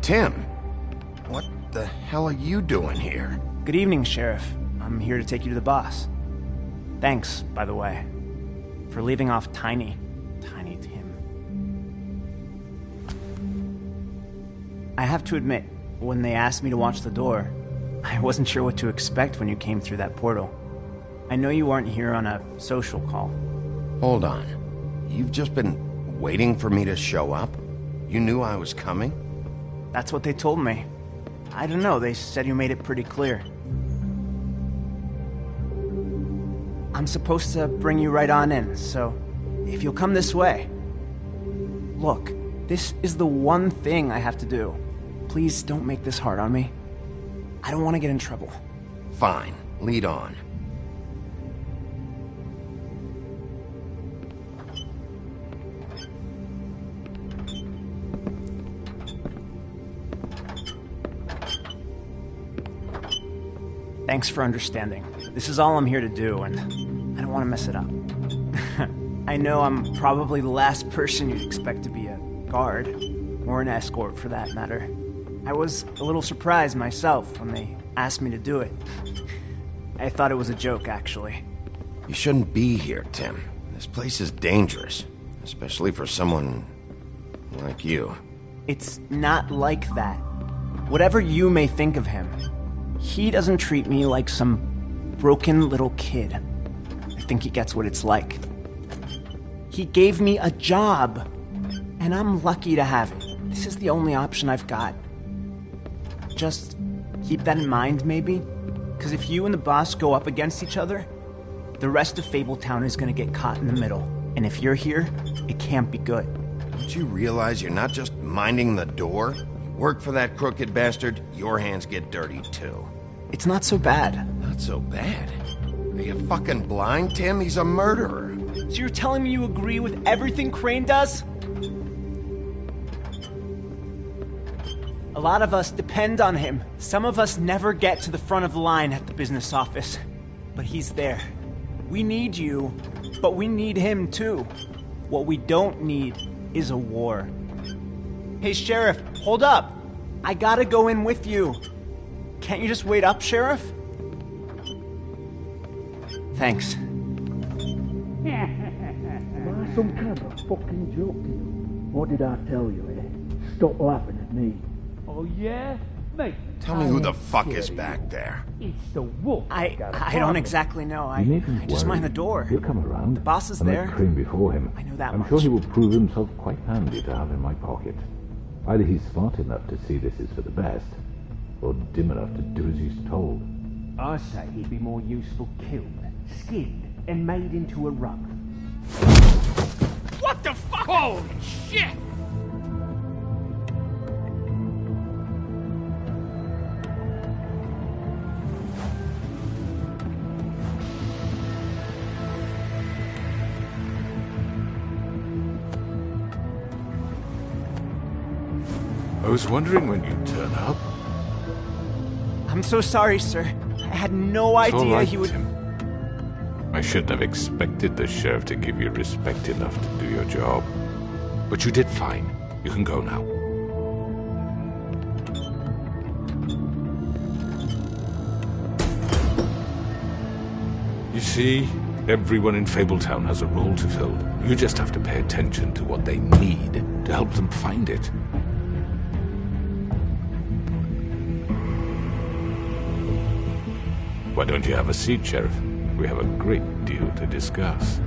Tim, what the hell are you doing here? Good evening, Sheriff. I'm here to take you to the boss. Thanks, by the way, for leaving off Tiny Tim. I have to admit, when they asked me to watch the door, I wasn't sure what to expect when you came through that portal. I know you weren't here on a social call. Hold on. You've just been waiting for me to show up? You knew I was coming? That's what they told me. I don't know, they said you made it pretty clear. I'm supposed to bring you right on in, so if you'll come this way. Look, this is the one thing I have to do. Please don't make this hard on me. I don't want to get in trouble. Fine, lead on. Thanks for understanding. This is all I'm here to do, and I don't want to mess it up. I know I'm probably the last person you'd expect to be a guard, or an escort for that matter. I was a little surprised myself when they asked me to do it. I thought it was a joke, actually. You shouldn't be here, Tim. This place is dangerous, especially for someone like you. It's not like that. Whatever you may think of him, he doesn't treat me like some broken little kid. I think he gets what it's like. He gave me a job, and I'm lucky to have it. This is the only option I've got. Just keep that in mind, maybe? Because if you and the boss go up against each other, the rest of Fabletown is going to get caught in the middle. And if you're here, it can't be good. Don't you realize you're not just minding the door? You Work for that crooked bastard, your hands get dirty too. It's not so bad. Not so bad? Are you fucking blind, Tim? He's a murderer. So you're telling me you agree with everything Crane does? A lot of us depend on him. Some of us never get to the front of the line at the business office. But he's there. We need you, but we need him too. What we don't need is a war. Hey, Sheriff, hold up. I gotta go in with you. Can't you just wait up, Sheriff? Thanks. Some kind of fucking joke to you. What did I tell you, eh? Stop laughing at me. Oh, yeah? Mate. Tell me who the fuck is back there. It's the wolf. I don't exactly know. I just mind the door. He'll come around. The boss is and there. let Crane before him. I know that I'm much. sure he will prove himself quite handy to have in my pocket. Either he's smart enough to see this is for the best, or dim enough to do as he's told. I say he'd be more useful killed, skinned, and made into a rug. What the fuck? Holy shit! I was wondering when you'd turn up. I'm so sorry, sir. I had no It's all idea right, he would... Tim. I shouldn't have expected the sheriff to give you respect enough to do your job. But you did fine. You can go now. You see, everyone in Fabletown has a role to fill. You just have to pay attention to what they need to help them find it. Why don't you have a seat, Sheriff? We have a great deal to discuss.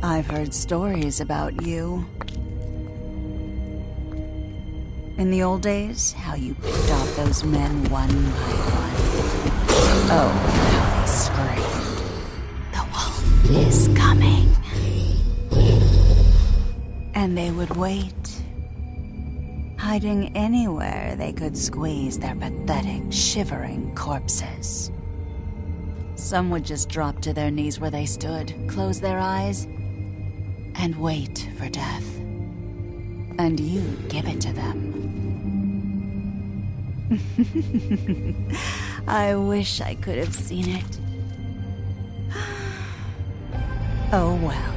I've heard stories about you. In the old days, how you picked off those men one by one. Oh, how they screamed. The wolf is coming. And they would wait, hiding anywhere they could squeeze their pathetic, shivering corpses. Some would just drop to their knees where they stood, close their eyes, and wait for death. And you'd give it to them. I wish I could have seen it. Oh well.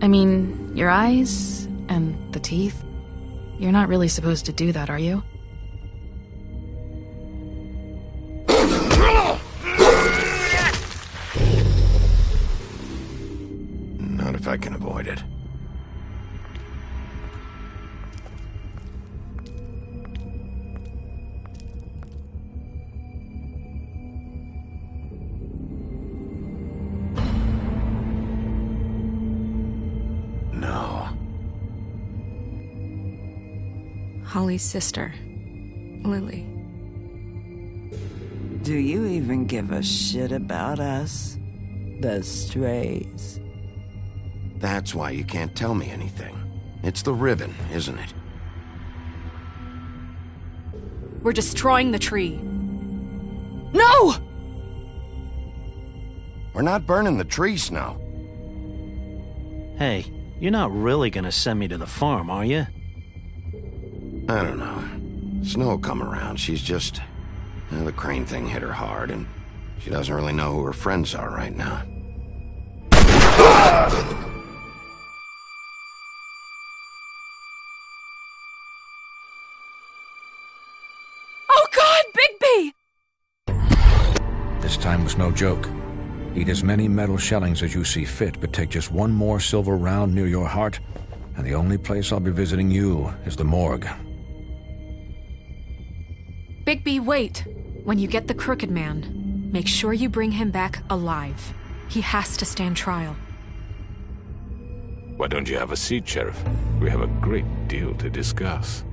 I mean, your eyes and the teeth. You're not really supposed to do that, are you? Not if I can avoid it. No. Holly's sister, Lily. Do you even give a shit about us? The strays. That's why you can't tell me anything. It's the ribbon, isn't it? We're destroying the tree. No! We're not burning the tree, Snow. Hey, you're not really gonna send me to the farm, are you? I don't know. Snow will come around. She's just... the Crane thing hit her hard, and she doesn't really know who her friends are right now. Oh God, Bigby! This time was no joke. Eat as many metal shellings as you see fit, but take just one more silver round near your heart, and the only place I'll be visiting you is the morgue. Bigby, wait. When you get the Crooked Man, make sure you bring him back alive. He has to stand trial. Why don't you have a seat, Sheriff? We have a great deal to discuss.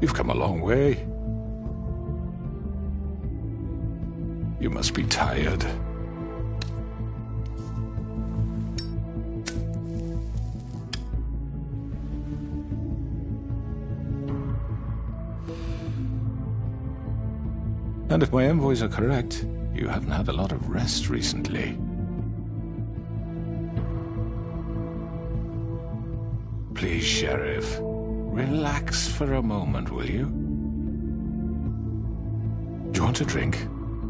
You've come a long way. You must be tired. And if my envoys are correct, you haven't had a lot of rest recently. Please, Sheriff. Relax for a moment, will you? Do you want a drink?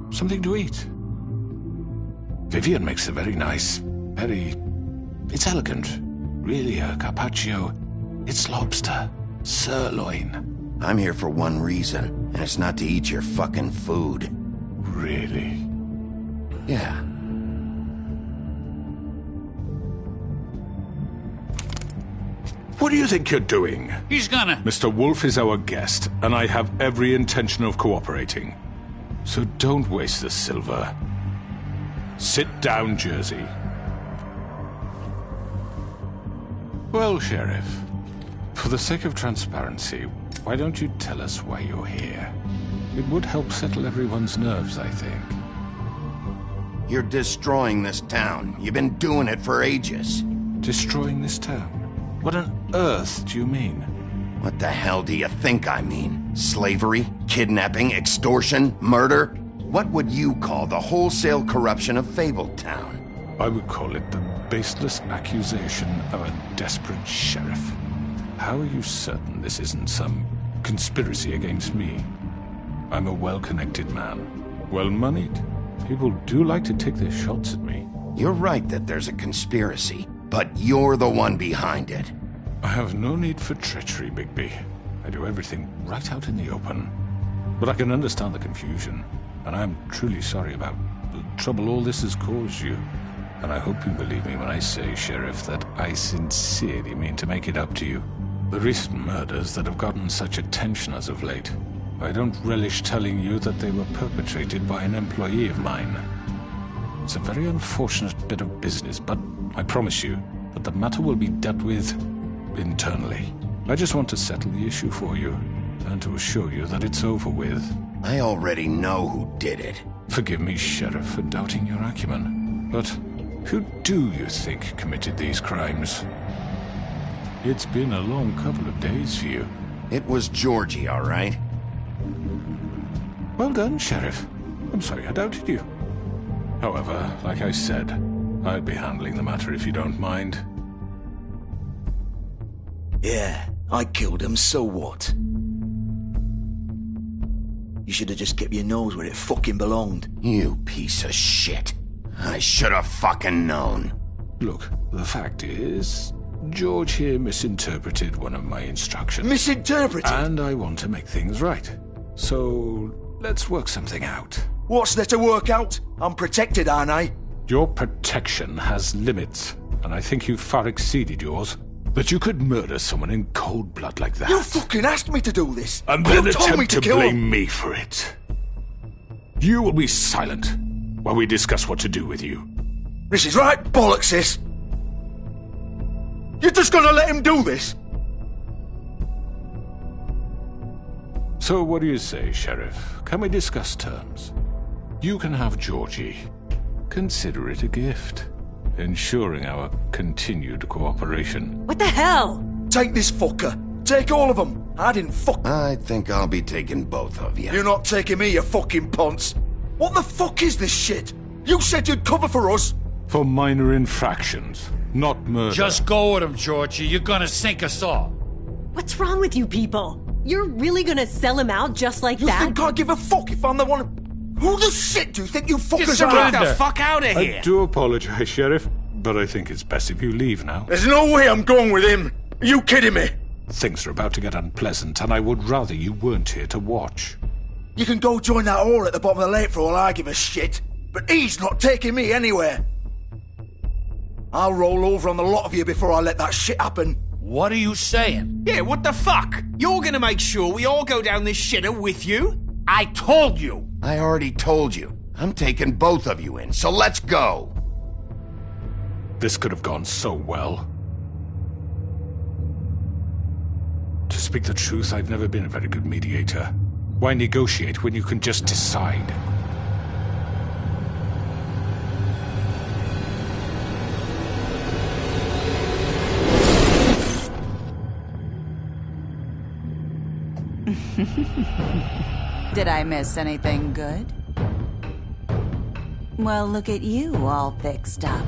Something to eat? Vivian makes a very nice, it's elegant. Really a carpaccio. It's lobster. Sirloin. I'm here for one reason, and it's not to eat your fucking food. Really? Yeah. What do you think you're doing? He's gonna... Mr. Wolf is our guest, and I have every intention of cooperating. So don't waste the silver. Sit down, Jersey. Well, Sheriff, for the sake of transparency, why don't you tell us why you're here? It would help settle everyone's nerves, I think. You're destroying this town. You've been doing it for ages. Destroying this town? What on earth do you mean? What the hell do you think I mean? Slavery? Kidnapping? Extortion? Murder? What would you call the wholesale corruption of Fabletown? I would call it the baseless accusation of a desperate sheriff. How are you certain this isn't some conspiracy against me? I'm a well-connected man, well-moneyed. People do like to take their shots at me. You're right that there's a conspiracy, but you're the one behind it. I have no need for treachery, Bigby. I do everything right out in the open. But I can understand the confusion, and I'm truly sorry about the trouble all this has caused you. And I hope you believe me when I say, Sheriff, that I sincerely mean to make it up to you. The recent murders that have gotten such attention as of late, I don't relish telling you that they were perpetrated by an employee of mine. It's a very unfortunate bit of business, but I promise you that the matter will be dealt with internally. I just want to settle the issue for you, and to assure you that it's over with. I already know who did it. Forgive me, Sheriff, for doubting your acumen, but who do you think committed these crimes? It's been a long couple of days for you. It was Georgie, all right? Well done, Sheriff. I'm sorry I doubted you. However, like I said, I'd be handling the matter if you don't mind. Yeah, I killed him, so what? You should have just kept your nose where it fucking belonged. You piece of shit. I should have fucking known. Look, the fact is, George here misinterpreted one of my instructions. Misinterpreted? And I want to make things right. So, let's work something out. What's there to work out? I'm protected, aren't I? Your protection has limits, and I think you've far exceeded yours. That you could murder someone in cold blood like that. You fucking asked me to do this! And then you told me attempt to kill blame him. me for it. You will be silent while we discuss what to do with you. This is right bollocks, this! You're just gonna let him do this? So what do you say, Sheriff? Can we discuss terms? You can have Georgie. Consider it a gift, ensuring our continued cooperation. What the hell? Take this fucker. Take all of them. I didn't fuck... I think I'll be taking both of you. You're not taking me, you fucking ponce. What the fuck is this shit? You said you'd cover for us. For minor infractions, not murder. Just go with him, Georgie. You're gonna sink us all. What's wrong with you people? You're really gonna sell him out just like that? You think I give a fuck if I'm the one... Who the shit do you think you fuckers surrender. are? Get the fuck out of I do apologize, Sheriff, but I think it's best if you leave now. There's no way I'm going with him. Are you kidding me? Things are about to get unpleasant, and I would rather you weren't here to watch. You can go join that whore at the bottom of the lake for all I give a shit. But he's not taking me anywhere. I'll roll over on the lot of you before I let that shit happen. What are you saying? Yeah, what the fuck? You're gonna make sure we all go down this shitter with you? I told you! I already told you. I'm taking both of you in, so let's go. This could have gone so well. To speak the truth, I've never been a very good mediator. Why negotiate when you can just decide? Did I miss anything good? Well, look at you, all fixed up.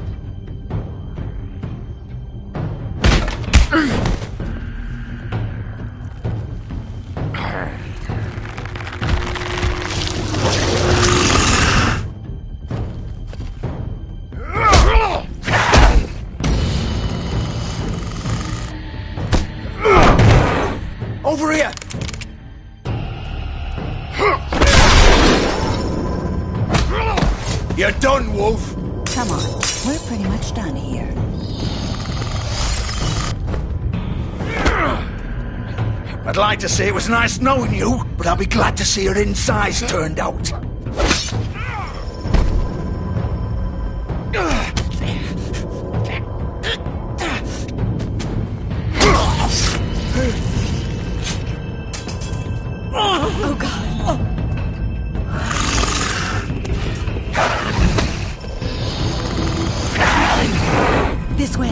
Over here! You're done, Wolf! Come on, we're pretty much done here. I'd like to say it was nice knowing you, but I'll be glad to see your insides turned out. Oh, God. This way.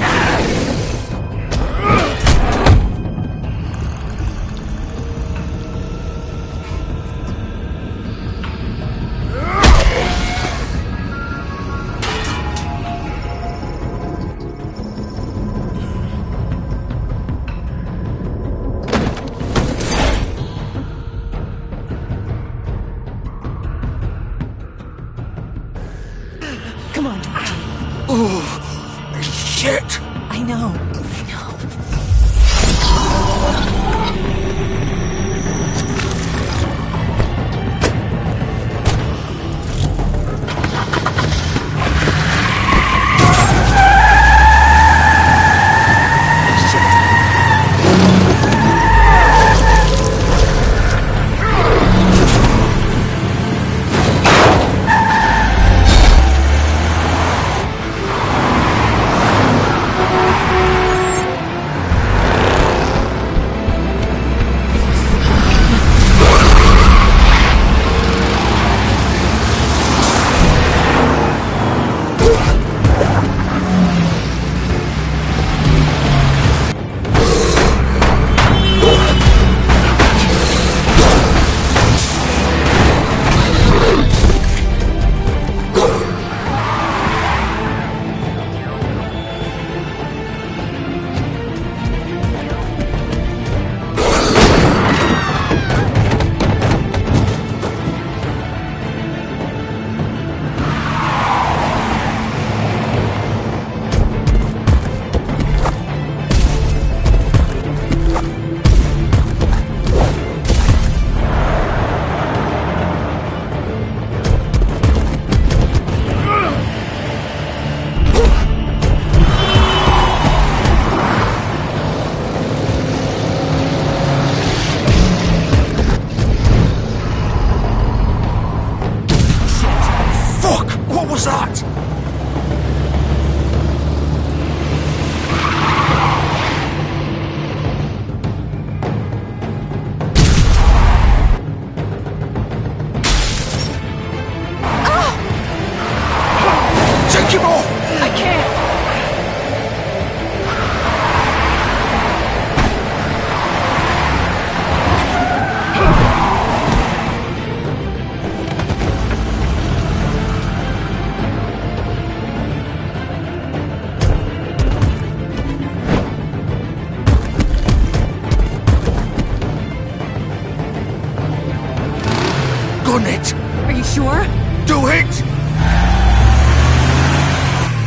done it! Are you sure? Do it!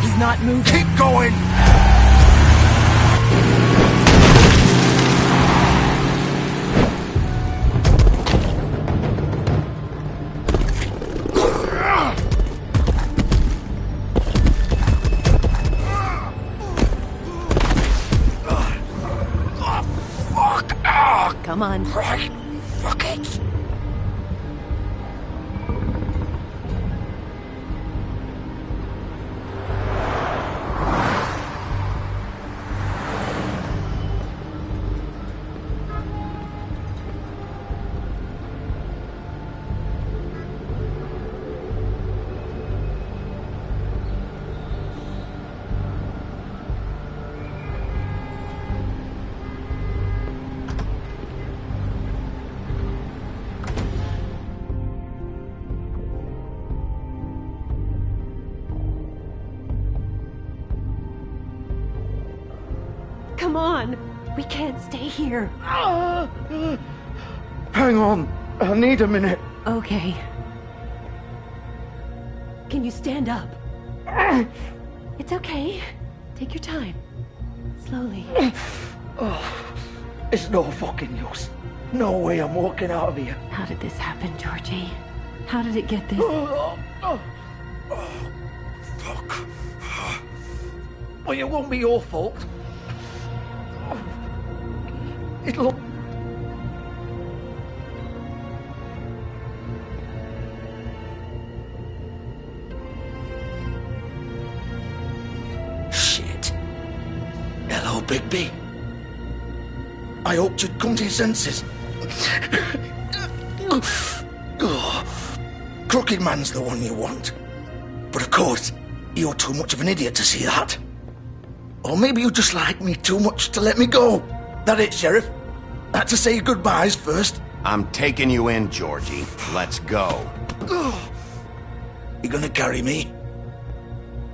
He's not moving. Keep going! Come on. Right. Fuck it. Come on. We can't stay here. Hang on. I need a minute. Okay. Can you stand up? It's okay. Take your time. Slowly. It's no fucking use. No way I'm walking out of here. How did this happen, Georgie? How did it get this? Fuck. Well, it won't be your fault. It'll... Shit. Hello, Bigby. I hoped you'd come to your senses. Crooked Man's the one you want. But of course, you're too much of an idiot to see that. Or maybe you just like me too much to let me go. That it, Sheriff? Had to say goodbyes first. I'm taking you in, Georgie. Let's go. You gonna carry me?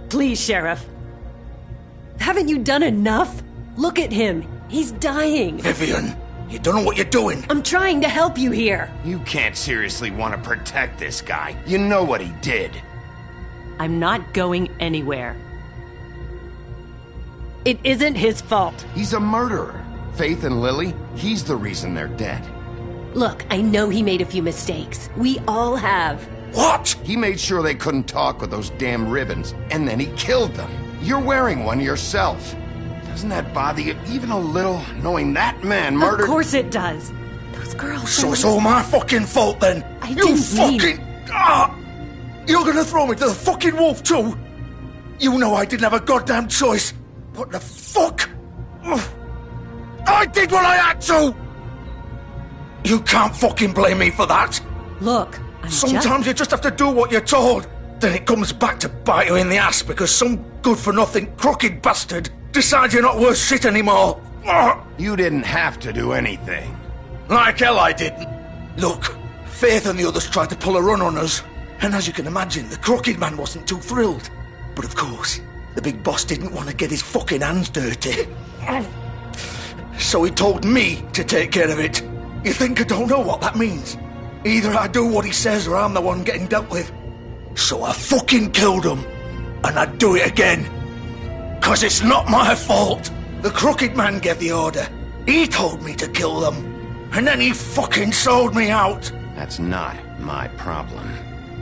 Please, Sheriff. Haven't you done enough? Look at him. He's dying. Vivian, you don't know what you're doing. I'm trying to help you here. You can't seriously want to protect this guy. You know what he did. I'm not going anywhere. It isn't his fault. He's a murderer. Faith and Lily, he's the reason they're dead. Look, I know he made a few mistakes. We all have. What? He made sure they couldn't talk with those damn ribbons, and then he killed them. You're wearing one yourself. Doesn't that bother you even a little, knowing that man murdered... Of course it does. Those girls... So it's all my fucking fault then? You fucking... You're gonna throw me to the fucking wolf too? You know I didn't have a goddamn choice. What the fuck? I did what I had to! You can't fucking blame me for that. Look, Sometimes you just have to do what you're told. Then it comes back to bite you in the ass because some good-for-nothing crooked bastard decides you're not worth shit anymore. You didn't have to do anything. Like hell I didn't. Look, Faith and the others tried to pull a run on us. And as you can imagine, the Crooked Man wasn't too thrilled. But of course, the big boss didn't want to get his fucking hands dirty. So he told me to take care of it. You think I don't know what that means? Either I do what he says or I'm the one getting dealt with. So I fucking killed him. And I'd do it again. 'Cause it's not my fault. The Crooked Man gave the order. He told me to kill them. And then he fucking sold me out. That's not my problem.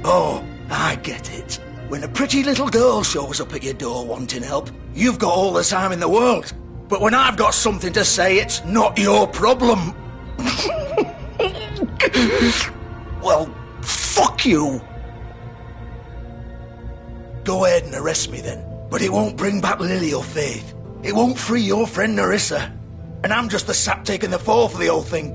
Oh, I get it. When a pretty little girl shows up at your door wanting help, you've got all the time in the world. But when I've got something to say, it's not your problem. Well, fuck you. Go ahead and arrest me then. But it won't bring back Lily or Faith. It won't free your friend Nerissa. And I'm just the sap taking the fall for the whole thing.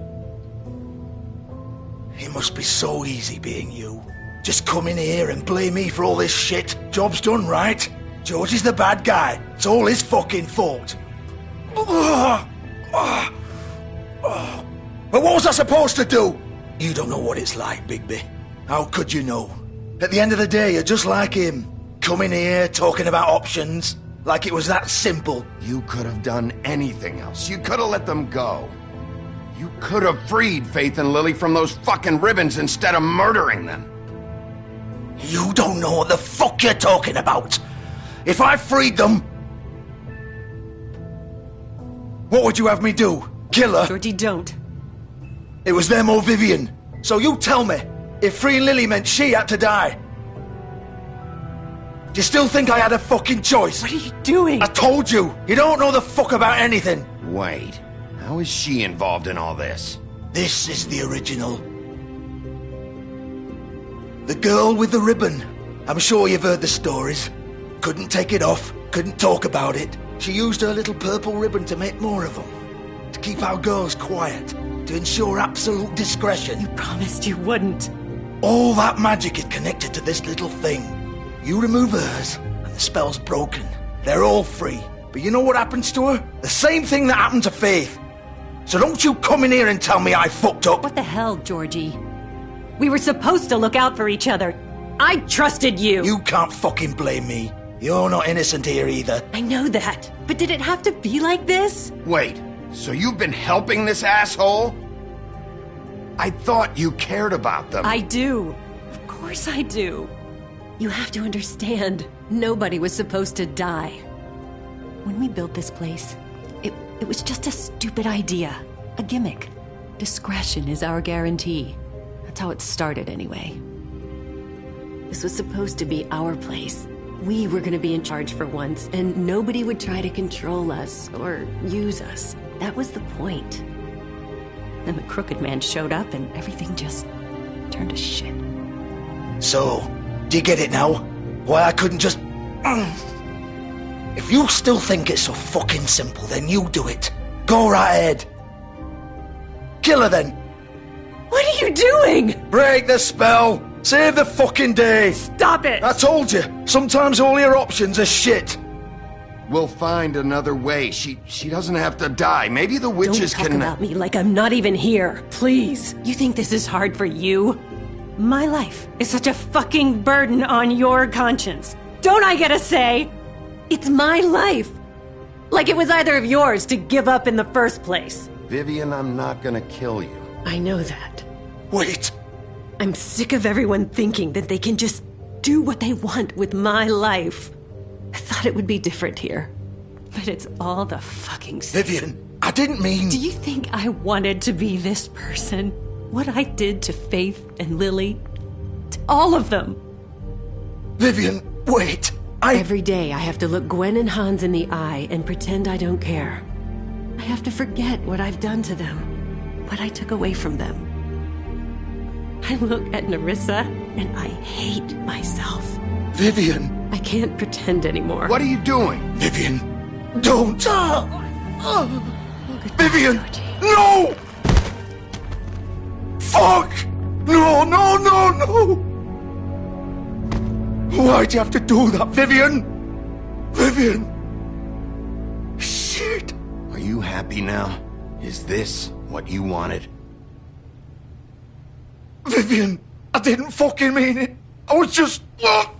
It must be so easy being you. Just come in here and blame me for all this shit. Job's done, right? George is the bad guy. It's all his fucking fault. But what was I supposed to do? You don't know what it's like, Bigby. How could you know? At the end of the day, you're just like him. Coming here, talking about options. Like it was that simple. You could have done anything else. You could have let them go. You could have freed Faith and Lily from those fucking ribbons instead of murdering them. You don't know what the fuck you're talking about. If I freed them... What would you have me do? Kill her? Georgie, don't. It was them or Vivian. So you tell me, if freeing Lily meant she had to die. Do you still think I had a fucking choice? What are you doing? I told you, you don't know the fuck about anything. Wait, how is she involved in all this? This is the original. The girl with the ribbon. I'm sure you've heard the stories. Couldn't take it off, couldn't talk about it. She used her little purple ribbon to make more of them. To keep our girls quiet. To ensure absolute discretion. You promised you wouldn't. All that magic is connected to this little thing. You remove hers, and the spell's broken. They're all free. But you know what happens to her? The same thing that happened to Faith. So don't you come in here and tell me I fucked up. What the hell, Georgie? We were supposed to look out for each other. I trusted you. You can't fucking blame me. You're not innocent here either. I know that. But did it have to be like this? Wait, so you've been helping this asshole? I thought you cared about them. I do. Of course I do. You have to understand, nobody was supposed to die. When we built this place, it was just a stupid idea. A gimmick. Discretion is our guarantee. That's how it started anyway. This was supposed to be our place. We were gonna be in charge for once, and nobody would try to control us or use us. That was the point. Then the Crooked Man showed up and everything just turned to shit. So, do you get it now? Why I couldn't just... If you still think it's so fucking simple, then you do it. Go right ahead. Kill her then. What are you doing? Break the spell. Save the fucking day. Stop it. I told you. Sometimes all your options are shit. We'll find another way. She doesn't have to die. Maybe the witches Don't talk about me like I'm not even here. Please. You think this is hard for you? My life is such a fucking burden on your conscience. Don't I get a say? It's my life. Like it was either of yours to give up in the first place. Vivian, I'm not gonna kill you. I know that. Wait. I'm sick of everyone thinking that they can just do what they want with my life. I thought it would be different here. But it's all the fucking same. Vivian, I didn't mean... Do you think I wanted to be this person? What I did to Faith and Lily? To all of them? Vivian, wait. Every day I have to look Gwen and Hans in the eye and pretend I don't care. I have to forget what I've done to them. What I took away from them. I look at Nerissa and I hate myself. Vivian. I can't pretend anymore. What are you doing? Vivian, don't. Vivian, no! Fuck! No, no, no, no! Why'd you have to do that, Vivian? Vivian! Shit! Are you happy now? Is this what you wanted? Vivian, I didn't fucking mean it. I was just... Oh!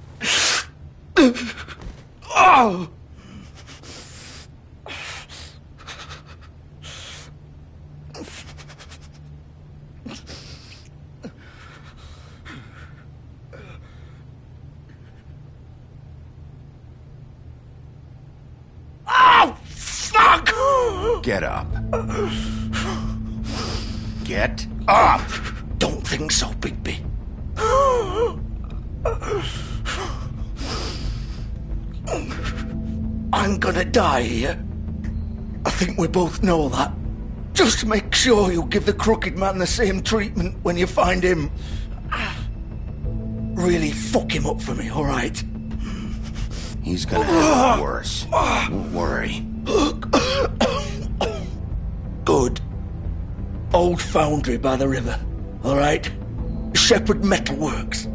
Oh, fuck! Get up. Get up! Don't think so, Bigby. I'm gonna die here. I think we both know that. Just make sure you give the Crooked Man the same treatment when you find him. Really fuck him up for me, alright? He's gonna have it worse. Don't worry. Good. Old foundry by the river, alright? Shepherd Metalworks.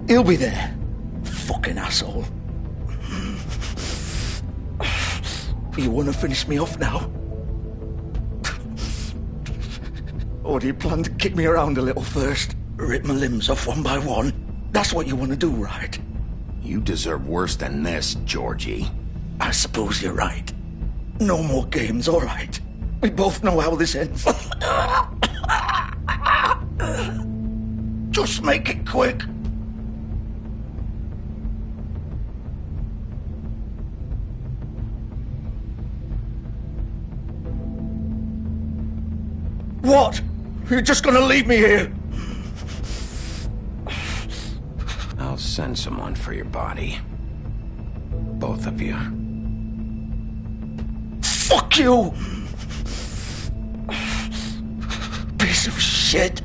He'll be there. Fucking asshole. You wanna finish me off now? Or do you plan to kick me around a little first? Rip my limbs off one by one? That's what you wanna do, right? You deserve worse than this, Georgie. I suppose you're right. No more games, alright. We both know how this ends. Just make it quick. What? You're just gonna leave me here? I'll send someone for your body. Both of you. Fuck you! Piece of shit.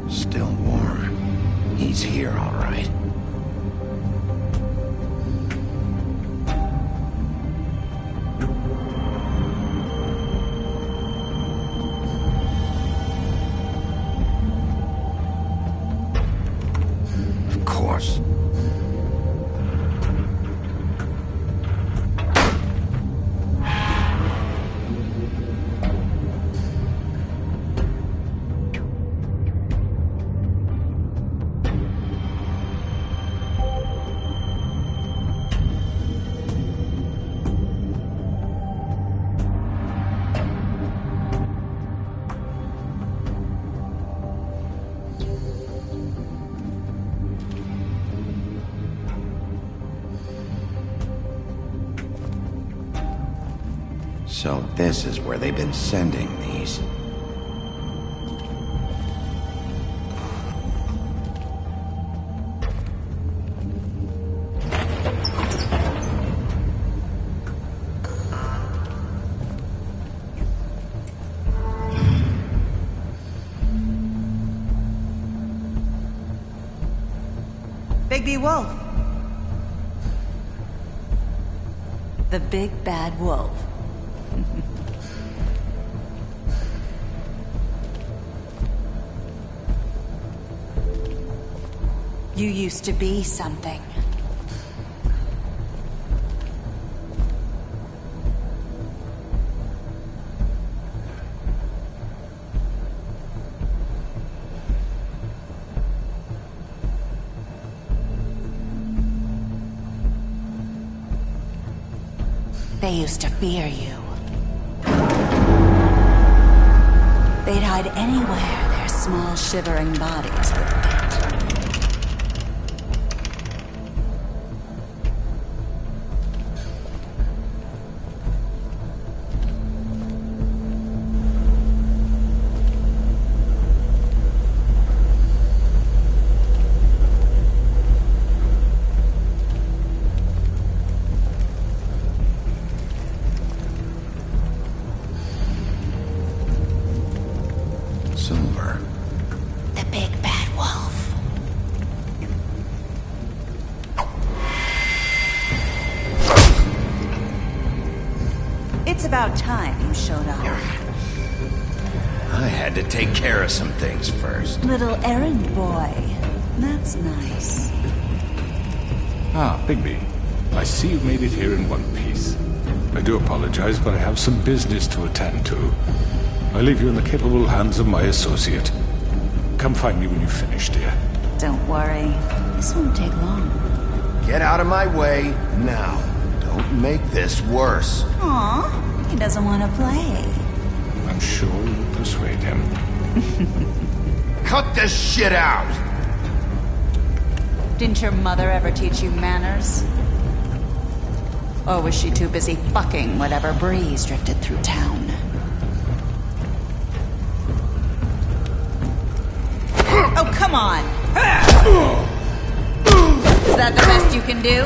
Still warm. He's here, all right. Of course. So this is where they've been sending these. Bigby Wolf. The big bad wolf. You used to be something. They used to fear you. They'd hide anywhere their small shivering bodies would fit. Silver. The big bad wolf. It's about time you showed up. I had to take care of some things first. Little errand boy. That's nice. Ah, Bigby. I see you've made it here in one piece. I do apologize, but I have some business to attend to. I leave you in the capable hands of my associate. Come find me when you finish, dear. Don't worry. This won't take long. Get out of my way now. Don't make this worse. Aw, he doesn't want to play. I'm sure you'll persuade him. Cut this shit out! Didn't your mother ever teach you manners? Or was she too busy fucking whatever breeze drifted through town? Oh, come on! Is that the best you can do?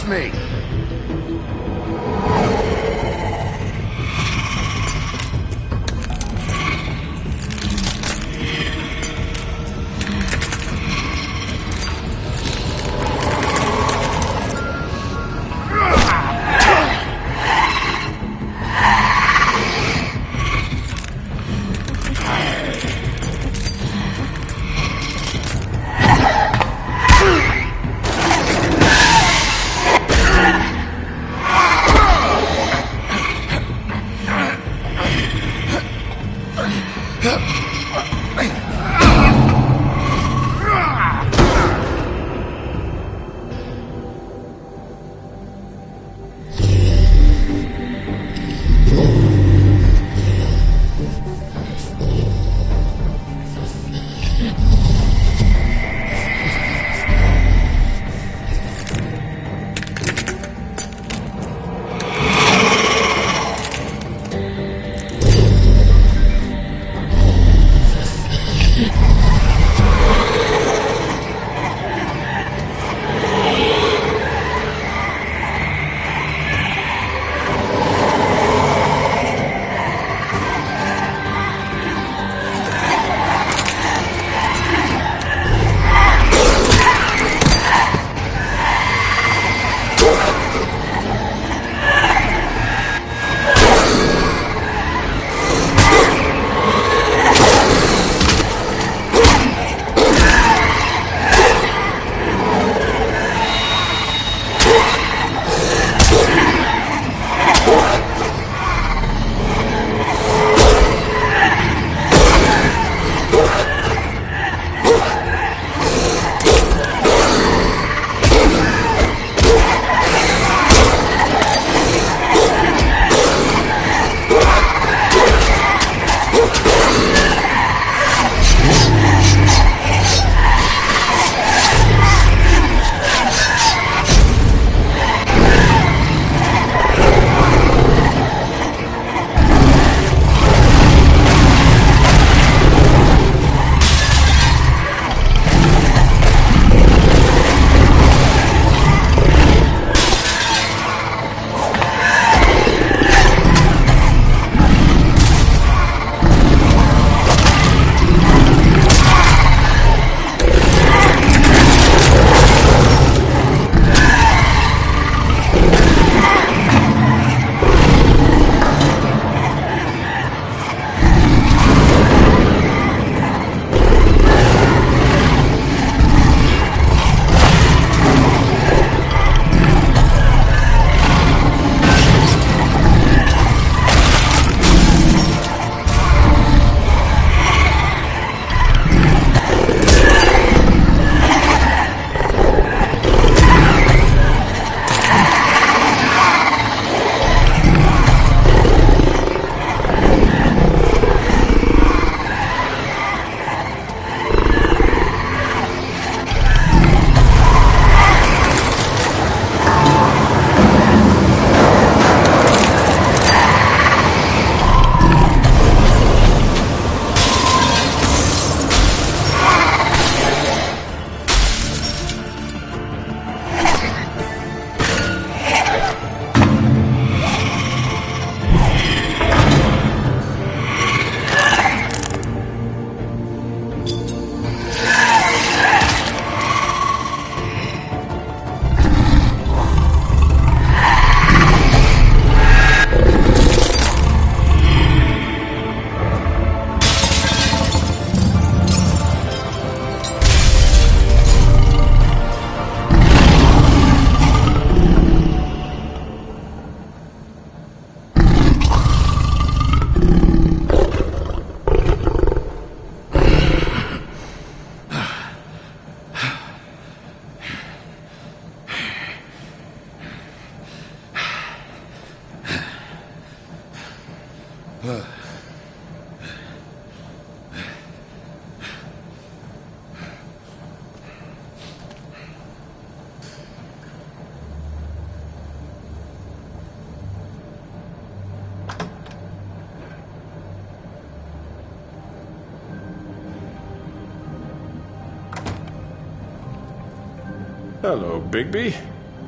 me! Hello, Bigby.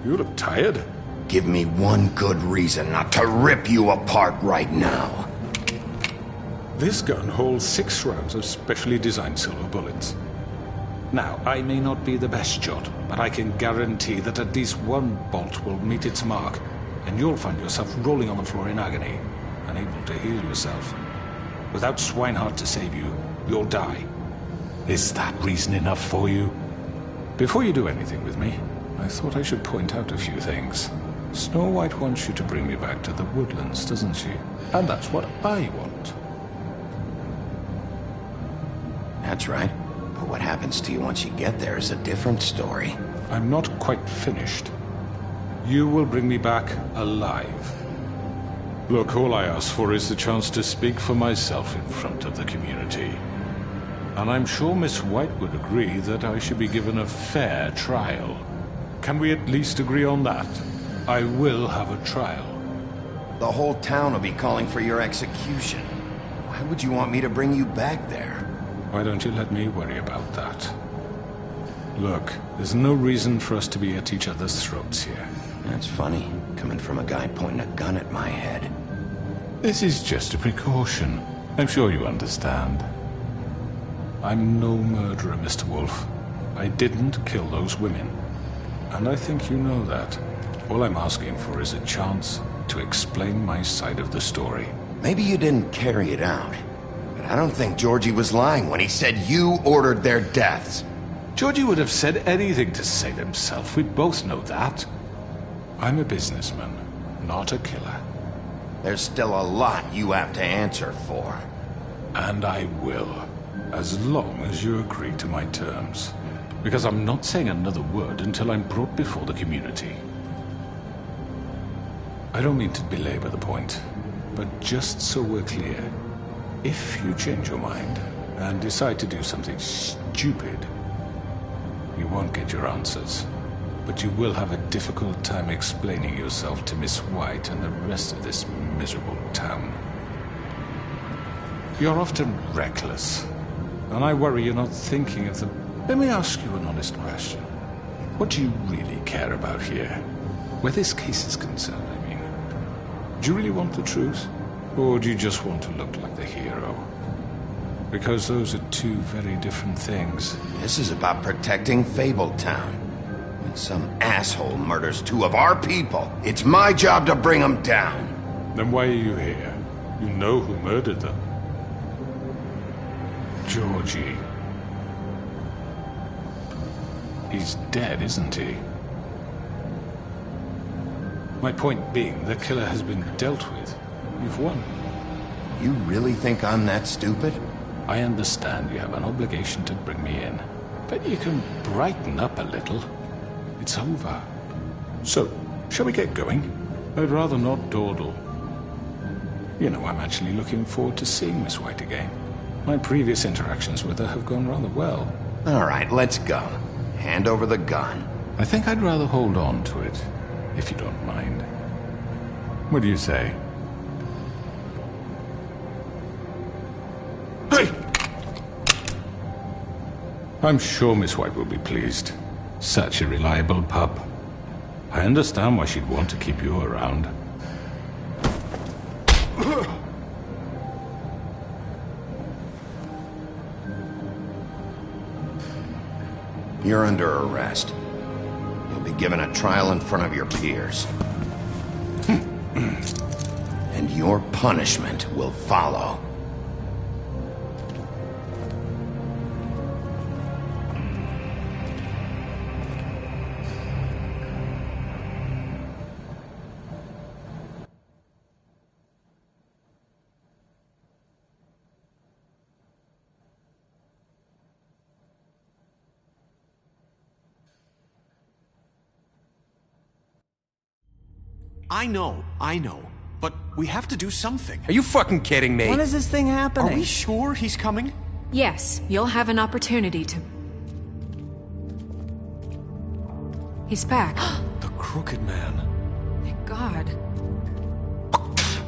You look tired. Give me one good reason not to rip you apart right now. This gun holds 6 rounds of specially designed silver bullets. Now, I may not be the best shot, but I can guarantee that at least one bolt will meet its mark, and you'll find yourself rolling on the floor in agony, unable to heal yourself. Without Swinehart to save you, you'll die. Is that reason enough for you? Before you do anything with me, I thought I should point out a few things. Snow White wants you to bring me back to the woodlands, doesn't she? And that's what I want. That's right. But what happens to you once you get there is a different story. I'm not quite finished. You will bring me back alive. Look, all I ask for is the chance to speak for myself in front of the community. And I'm sure Miss White would agree that I should be given a fair trial. Can we at least agree on that? I will have a trial. The whole town will be calling for your execution. Why would you want me to bring you back there? Why don't you let me worry about that? Look, there's no reason for us to be at each other's throats here. That's funny, coming from a guy pointing a gun at my head. This is just a precaution. I'm sure you understand. I'm no murderer, Mr. Wolf. I didn't kill those women. And I think you know that. All I'm asking for is a chance to explain my side of the story. Maybe you didn't carry it out. But I don't think Georgie was lying when he said you ordered their deaths. Georgie would have said anything to save himself. We both know that. I'm a businessman, not a killer. There's still a lot you have to answer for. And I will. As long as you agree to my terms. Because I'm not saying another word until I'm brought before the community. I don't mean to belabor the point, but just so we're clear, if you change your mind and decide to do something stupid, you won't get your answers. But you will have a difficult time explaining yourself to Miss White and the rest of this miserable town. You're often reckless. And I worry you're not thinking of the... Let me ask you an honest question. What do you really care about here? Where this case is concerned, I mean. Do you really want the truth? Or do you just want to look like the hero? Because those are two very different things. This is about protecting Fabletown. When some asshole murders 2 of our people, it's my job to bring them down. Then why are you here? You know who murdered them. Georgie. He's dead, isn't he? My point being, the killer has been dealt with. You've won. You really think I'm that stupid? I understand you have an obligation to bring me in. But you can brighten up a little. It's over. So, shall we get going? I'd rather not dawdle. You know, I'm actually looking forward to seeing Miss White again. My previous interactions with her have gone rather well. All right, let's go. Hand over the gun. I think I'd rather hold on to it, if you don't mind. What do you say? Hey! I'm sure Miss White will be pleased. Such a reliable pup. I understand why she'd want to keep you around. You're under arrest. You'll be given a trial in front of your peers. And your punishment will follow. I know. but we have to do something. Are you fucking kidding me? When is this thing happening? Are we sure he's coming? Yes, you'll have an opportunity to... He's back. The Crooked Man. Thank God.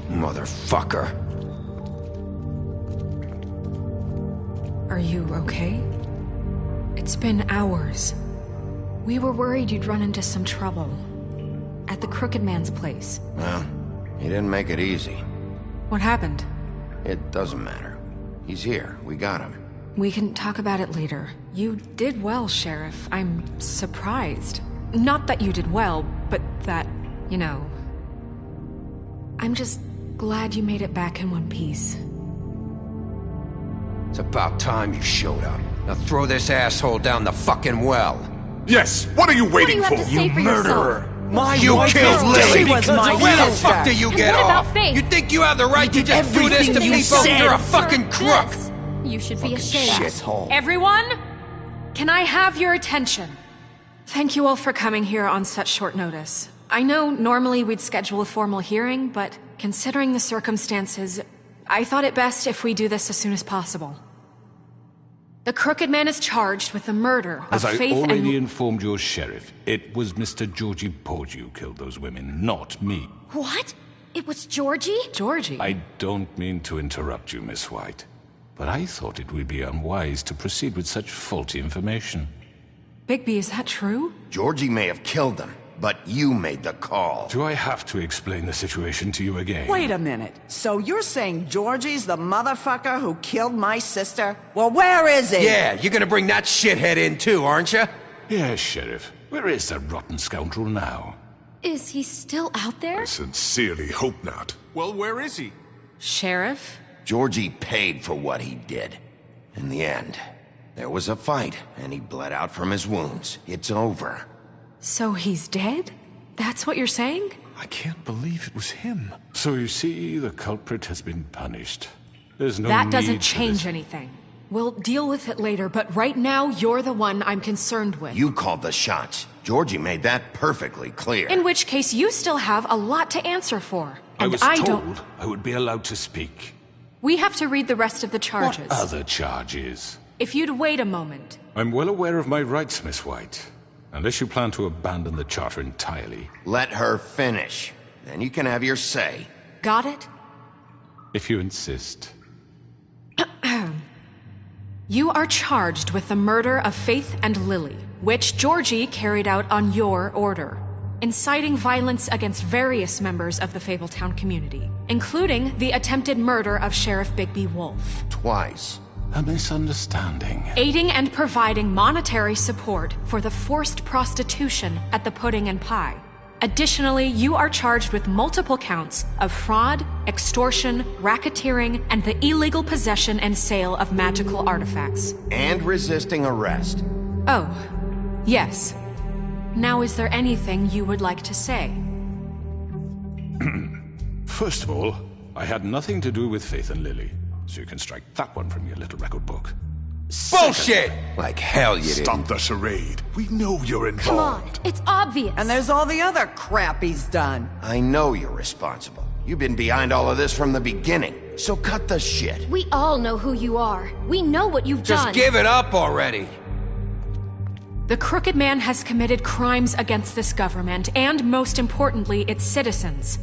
Motherfucker. Are you okay? It's been hours. We were worried you'd run into some trouble. At the Crooked Man's place. Well, he didn't make it easy. What happened? It doesn't matter. He's here. We got him. We can talk about it later. You did well, Sheriff. I'm surprised. Not that you did well, but that, you know... I'm just glad you made it back in one piece. It's about time you showed up. Now throw this asshole down the fucking well. Yes, what are you waiting What do you have for? to say for murderer! yourself? You killed Lily! She was my Where the sister. fuck do you get what about off? Faith? You think you have the right to just do this to everything you people? said. You're a fucking crook! Yes. You should be ashamed. Shithole. Everyone, can I have your attention? Thank you all for coming here on such short notice. I know normally we'd schedule a formal hearing, but considering the circumstances, I thought it best if we do this as soon as possible. The Crooked Man is charged with the murder As of I Faith already and... informed your sheriff, it was Mr. Georgie Porgy who killed those women, not me. What? It was Georgie? Georgie? I don't mean to interrupt you, Miss White, but I thought it would be unwise to proceed with such faulty information. Bigby, is that true? Georgie may have killed them, but you made the call. Do I have to explain the situation to you again? Wait a minute. So you're saying Georgie's the motherfucker who killed my sister? Well, where is he? Yeah, you're gonna bring that shithead in too, aren't you? Yes, Sheriff. Where is that rotten scoundrel now? Is he still out there? I sincerely hope not. Well, where is he? Sheriff? Georgie paid for what he did. In the end, there was a fight, and he bled out from his wounds. It's over. So he's dead? That's what you're saying? I can't believe it was him. So you see, the culprit has been punished. There's no That need doesn't for change this. anything. We'll deal with it later, but right now, you're the one I'm concerned with. You called the shots. Georgie made that perfectly clear. In which case, you still have a lot to answer for. I And was I told don't... I would be allowed to speak. We have to read the rest of the charges. What other charges? If you'd wait a moment. I'm well aware of my rights, Miss White. Unless you plan to abandon the charter entirely. Let her finish. Then you can have your say. Got it? If you insist. You are charged with the murder of Faith and Lily, which Georgie carried out on your order, inciting violence against various members of the Fabletown community, including the attempted murder of Sheriff Bigby Wolf. Twice. A misunderstanding. Aiding and providing monetary support for the forced prostitution at the Pudding and Pie. Additionally, you are charged with multiple counts of fraud, extortion, racketeering, and the illegal possession and sale of magical artifacts. And resisting arrest. Oh, yes. Now, is there anything you would like to say? First of all, I had nothing to do with Faith and Lily, so you can strike that one from your little record book. Bullshit! Like hell you didn't. Stop the charade. We know you're involved. Come on, it's obvious. And there's all the other crap he's done. I know you're responsible. You've been behind all of this from the beginning. So cut the shit. We all know who you are. We know what you've Just done. give it up already. The Crooked Man has committed crimes against this government and, most importantly, its citizens.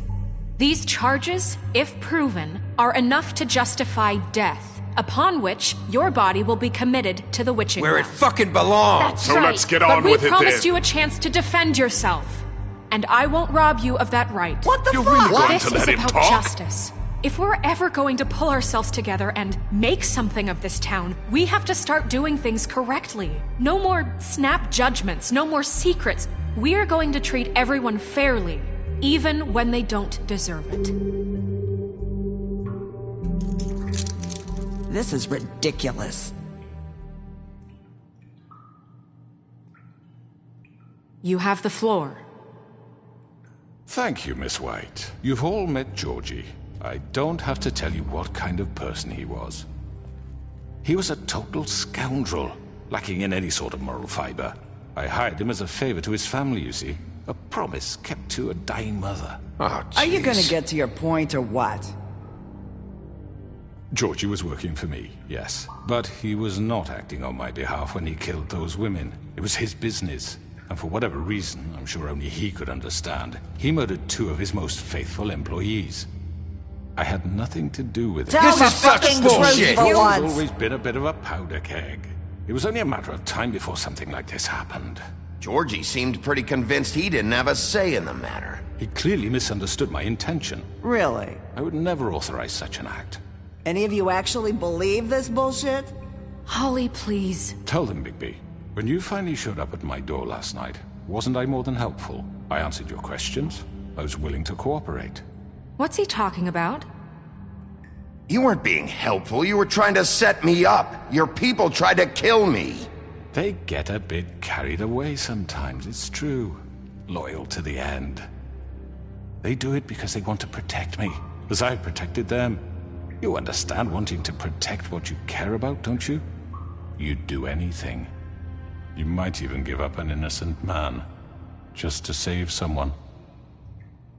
These charges, if proven, are enough to justify death, upon which your body will be committed to the witching Where it well. fucking belongs. That's So right. let's get But on we with it promised then. you a chance to defend yourself, and I won't rob you of that right. What the You're fuck? really going This to is let him about talk? justice. If we're ever going to pull ourselves together and make something of this town, we have to start doing things correctly. No more snap judgments, no more secrets. We're going to treat everyone fairly, even when they don't deserve it. This is ridiculous. You have the floor. Thank you, Miss White. You've all met Georgie. I don't have to tell you what kind of person he was. He was a total scoundrel, lacking in any sort of moral fiber. I hired him as a favor to his family, you see. A promise kept to a dying mother. Oh, Are you gonna get to your point or what? Georgie was working for me, yes. But he was not acting on my behalf when he killed those women. It was his business. And for whatever reason, I'm sure only he could understand, he murdered 2 of his most faithful employees. I had nothing to do with it. Tell the fucking truth He's for once. always been a bit of a powder keg. It was only a matter of time before something like this happened. Georgie seemed pretty convinced he didn't have a say in the matter. He clearly misunderstood my intention. Really? I would never authorize such an act. Any of you actually believe this bullshit? Holly, please. Tell them, Bigby. When you finally showed up at my door last night, wasn't I more than helpful? I answered your questions. I was willing to cooperate. What's he talking about? You weren't being helpful. You were trying to set me up. Your people tried to kill me. They get a bit carried away sometimes, it's true. Loyal to the end. They do it because they want to protect me, as I protected them. You understand wanting to protect what you care about, don't you? You'd do anything. You might even give up an innocent man, just to save someone.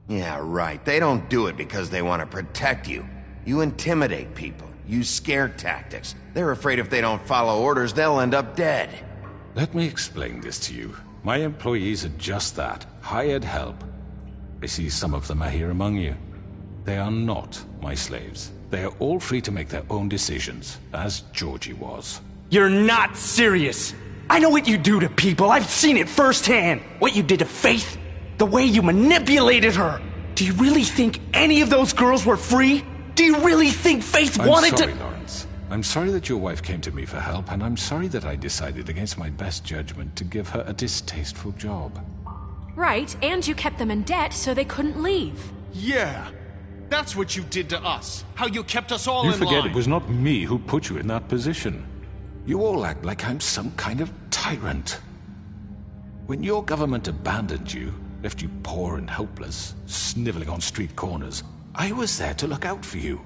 Yeah, right. They don't do it because they want to protect you. You intimidate people, use scare tactics. They're afraid if they don't follow orders, they'll end up dead. Let me explain this to you. My employees are just that, hired help. I see some of them are here among you. They are not my slaves. They are all free to make their own decisions, as Georgie was. You're not serious. I know what you do to people. I've seen it firsthand. What you did to Faith. The way you manipulated her. Do you really think any of those girls were free? Do you really think Faith wanted to— I'm sorry, Lawrence. I'm sorry that your wife came to me for help, and I'm sorry that I decided against my best judgment to give her a distasteful job. Right, and you kept them in debt so they couldn't leave. Yeah. That's what you did to us. How you kept us all You in forget line. it was not me who put you in that position. You all act like I'm some kind of tyrant. When your government abandoned you, left you poor and helpless, sniveling on street corners, I was there to look out for you.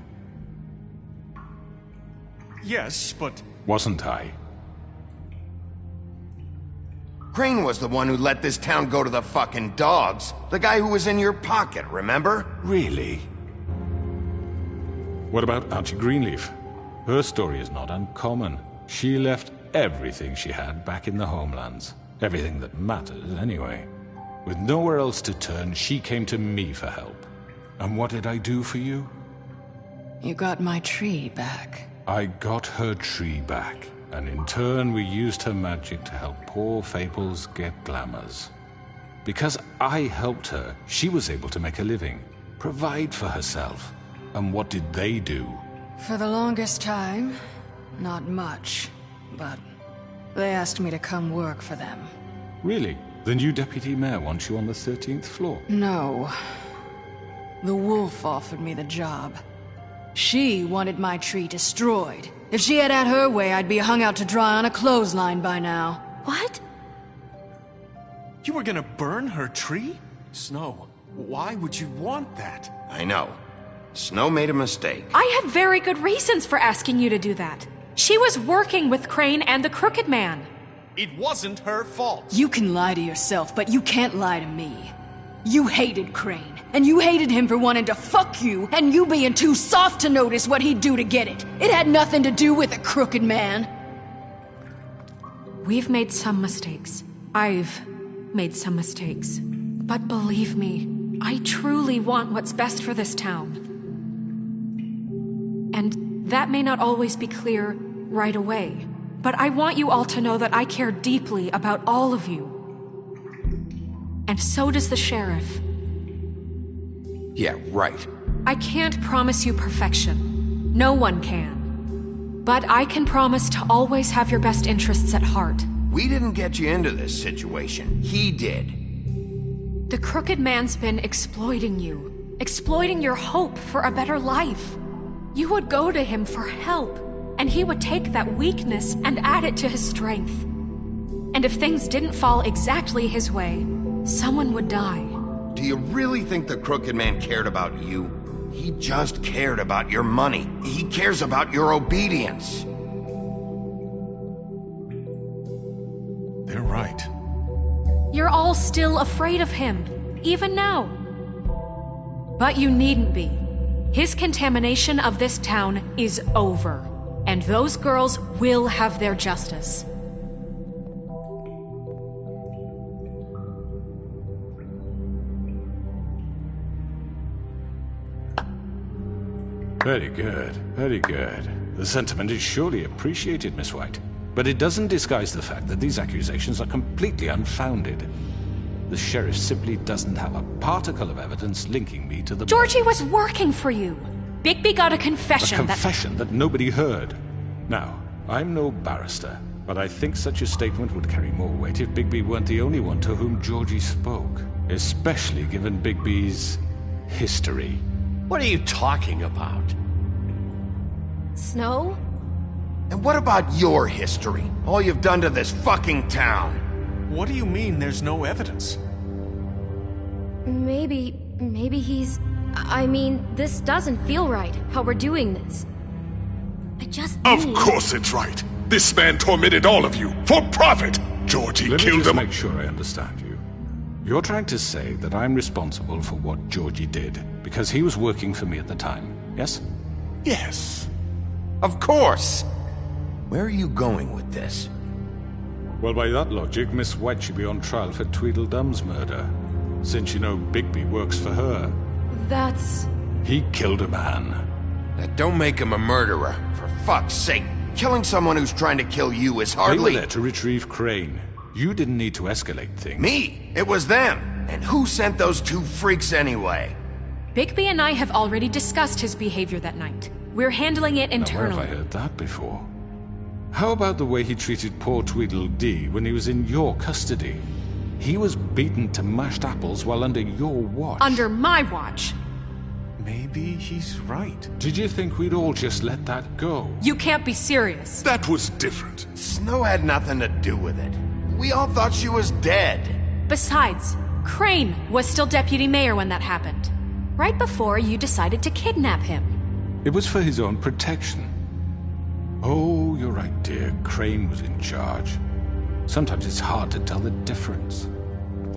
Yes, but... Wasn't I? Crane was the one who let this town go to the fucking dogs. The guy who was in your pocket, remember? Really? What about Auntie Greenleaf? Her story is not uncommon. She left everything she had back in the homelands. Everything that matters, anyway. With nowhere else to turn, she came to me for help. And what did I do for you? You got my tree back. I got her tree back, and in turn we used her magic to help poor Fables get glamours. Because I helped her, she was able to make a living, provide for herself. And what did they do? For the longest time, not much. But they asked me to come work for them. Really? The new deputy mayor wants you on the 13th floor? No. The wolf offered me the job. She wanted my tree destroyed. If she had her way, I'd be hung out to dry on a clothesline by now. What? You were gonna burn her tree? Snow, why would you want that? I know. Snow made a mistake. I had very good reasons for asking you to do that. She was working with Crane and the Crooked Man. It wasn't her fault. You can lie to yourself, but you can't lie to me. You hated Crane, and you hated him for wanting to fuck you, and you being too soft to notice what he'd do to get it. It had nothing to do with the Crooked Man. We've made some mistakes. I've made some mistakes. But believe me, I truly want what's best for this town. And that may not always be clear right away, but I want you all to know that I care deeply about all of you. And so does the sheriff. Yeah, right. I can't promise you perfection. No one can. But I can promise to always have your best interests at heart. We didn't get you into this situation. He did. The Crooked Man's been exploiting you. Exploiting your hope for a better life. You would go to him for help, and he would take that weakness and add it to his strength. And if things didn't fall exactly his way, someone would die. Do you really think the Crooked Man cared about you? He just cared about your money. He cares about your obedience. They're right. You're all still afraid of him, even now. But you needn't be. His contamination of this town is over, and those girls will have their justice. Very good, very good. The sentiment is surely appreciated, Miss White. But it doesn't disguise the fact that these accusations are completely unfounded. The sheriff simply doesn't have a particle of evidence linking me to the... Georgie was working for you. Bigby got a confession A confession that nobody heard. Now, I'm no barrister, but I think such a statement would carry more weight if Bigby weren't the only one to whom Georgie spoke. Especially given Bigby's history. What are you talking about? Snow? And what about your history? All you've done to this fucking town? What do you mean there's no evidence? Maybe he's... I mean, this doesn't feel right, how we're doing this. Of course it's right. This man tormented all of you, for profit! Georgie Let me killed just him. make sure I understand you. You're trying to say that I'm responsible for what Georgie did, because he was working for me at the time, yes? Yes. Of course! Where are you going with this? Well, by that logic, Miss White should be on trial for Tweedledum's murder, since you know Bigby works for her. That's... He killed a man. That don't make him a murderer, for fuck's sake. Killing someone who's trying to kill you is hardly... They were there to retrieve Crane. You didn't need to escalate things. Me? It was them! And who sent those two freaks anyway? Bigby and I have already discussed his behavior that night. We're handling it internally. Now, where have I heard that before? How about the way he treated poor Tweedledee when he was in your custody? He was beaten to mashed apples while under your watch. Under my watch. Maybe he's right. Did you think we'd all just let that go? You can't be serious. That was different. Snow had nothing to do with it. We all thought she was dead. Besides, Crane was still deputy mayor when that happened. Right before you decided to kidnap him. It was for his own protection. Oh, you're right, dear. Crane was in charge. Sometimes it's hard to tell the difference.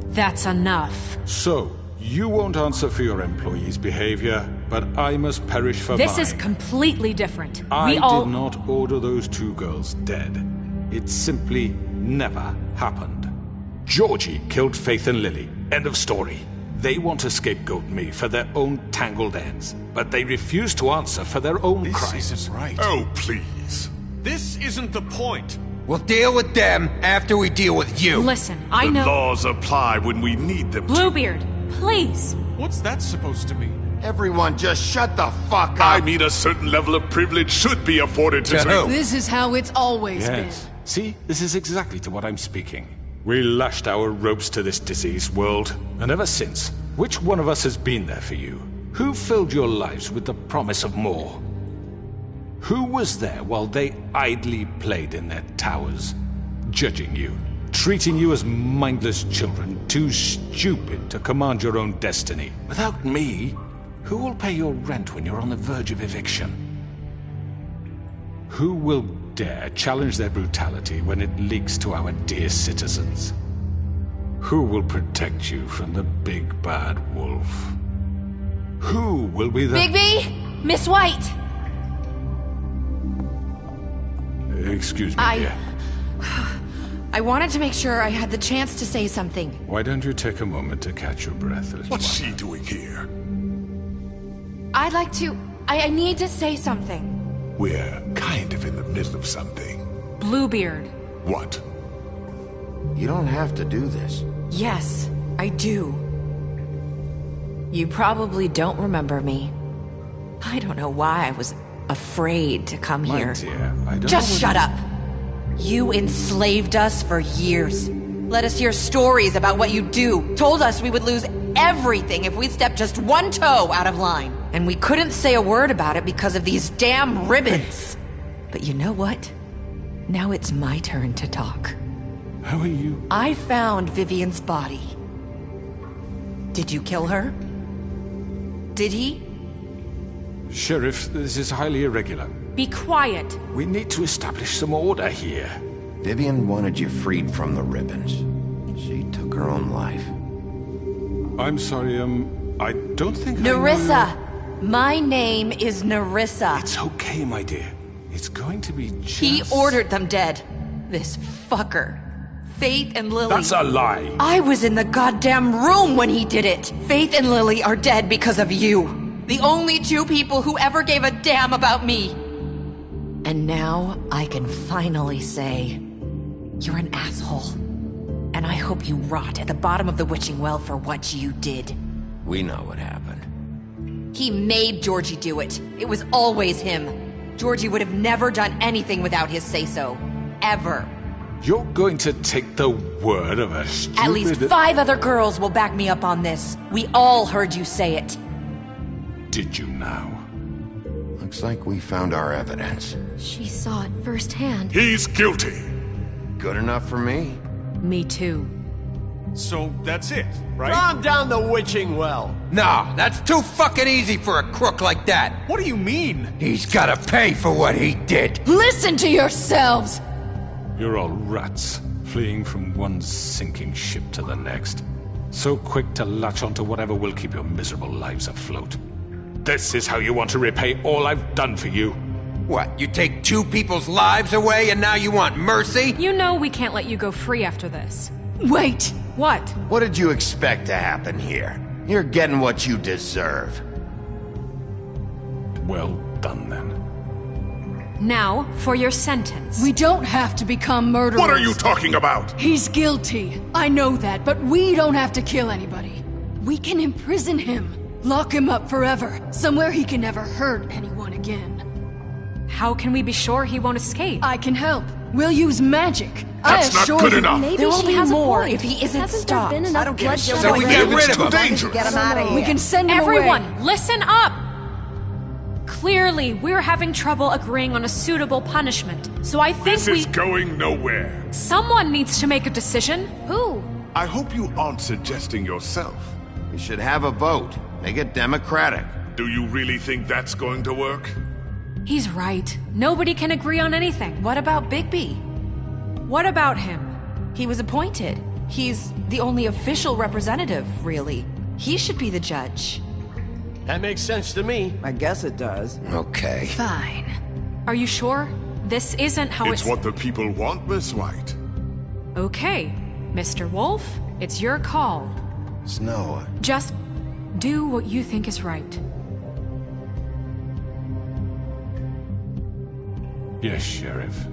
That's enough. So, you won't answer for your employees' behavior, but I must perish for This mine. is completely different. I We all... did not order those two girls dead. It simply never happened. Georgie killed Faith and Lily. End of story. They want to scapegoat me for their own tangled ends, but they refuse to answer for their own crimes. This isn't right. Oh, please. This isn't the point. We'll deal with them after we deal with you. Listen, I know... The laws apply when we need them to. Bluebeard, please. What's that supposed to mean? Everyone just shut the fuck up. I mean, a certain level of privilege should be afforded to... This is how it's always Yes. See, this is exactly to what I'm speaking. We lashed our ropes to this diseased world, and ever since, which one of us has been there for you? Who filled your lives with the promise of more? Who was there while they idly played in their towers, judging you, treating you as mindless children, too stupid to command your own destiny? Without me, who will pay your rent when you're on the verge of eviction? Who will dare challenge their brutality when it leaks to our dear citizens? Who will protect you from the big bad wolf? Who will be the... Bigby! Miss White! Excuse me, dear. I wanted to make sure I had the chance to say something. Why don't you take a moment to catch your breath, little What's one? she doing here? I'd like to... I need to say something. We're kind of in the middle of something. Bluebeard. What? You don't have to do this. Yes, I do. You probably don't remember me. I don't know why I was afraid to come My here. dear, I don't Just know shut up! You enslaved us for years. Let us hear stories about what you do. Told us we would lose everything if we stepped just one toe out of line. And we couldn't say a word about it because of these damn ribbons. But you know what? Now it's my turn to talk. How are you? I found Vivian's body. Did you kill her? Did he? Sheriff, this is highly irregular. Be quiet. We need to establish some order here. Vivian wanted you freed from the ribbons. She took her own life. I'm sorry, I don't think Nerissa! My name is Nerissa. It's okay, my dear. It's going to be just... He ordered them dead. This fucker. Faith and Lily... That's a lie! I was in the goddamn room when he did it! Faith and Lily are dead because of you. The only two people who ever gave a damn about me. And now I can finally say, you're an asshole. And I hope you rot at the bottom of the witching well for what you did. We know what happened. He made Georgie do it. It was always him. Georgie would have never done anything without his say-so. Ever. You're going to take the word of a stupid... At least 5 other girls will back me up on this. We all heard you say it. Did you now? Looks like we found our evidence. She saw it firsthand. He's guilty. Good enough for me. Me too. So that's it, right? Calm down the witching well. No, that's too fucking easy for a crook like that. What do you mean? He's gotta pay for what he did. Listen to yourselves! You're all rats, fleeing from one sinking ship to the next. So quick to latch onto whatever will keep your miserable lives afloat. This is how you want to repay all I've done for you. What, you take 2 people's lives away and now you want mercy? You know we can't let you go free after this. Wait! What? What did you expect to happen here? You're getting what you deserve. Well done, then. Now, for your sentence. We don't have to become murderers. What are you talking about? He's guilty. I know that, but we don't have to kill anybody. We can imprison him. Lock him up forever. Somewhere he can never hurt anyone again. How can we be sure he won't escape? I can help. We'll use magic. That's not good enough. Maybe there will be more if he isn't stopped. There been enough bloodshed? So we get rid of him. Dangerous. Get him out of here. We can send him Everyone, away. listen up! Clearly, we're having trouble agreeing on a suitable punishment. So I think This is going nowhere. someone needs to make a decision. Who? I hope you aren't suggesting yourself. We should have a vote. Make it democratic. Do you really think that's going to work? He's right. Nobody can agree on anything. What about Bigby? What about him? He was appointed. He's the only official representative, really. He should be the judge. That makes sense to me. I guess it does. Okay. Fine. Are you sure? This isn't how It's what the people want, Miss White. Okay, Mr. Wolf, it's your call. Snow. Just do what you think is right. Yes, Sheriff.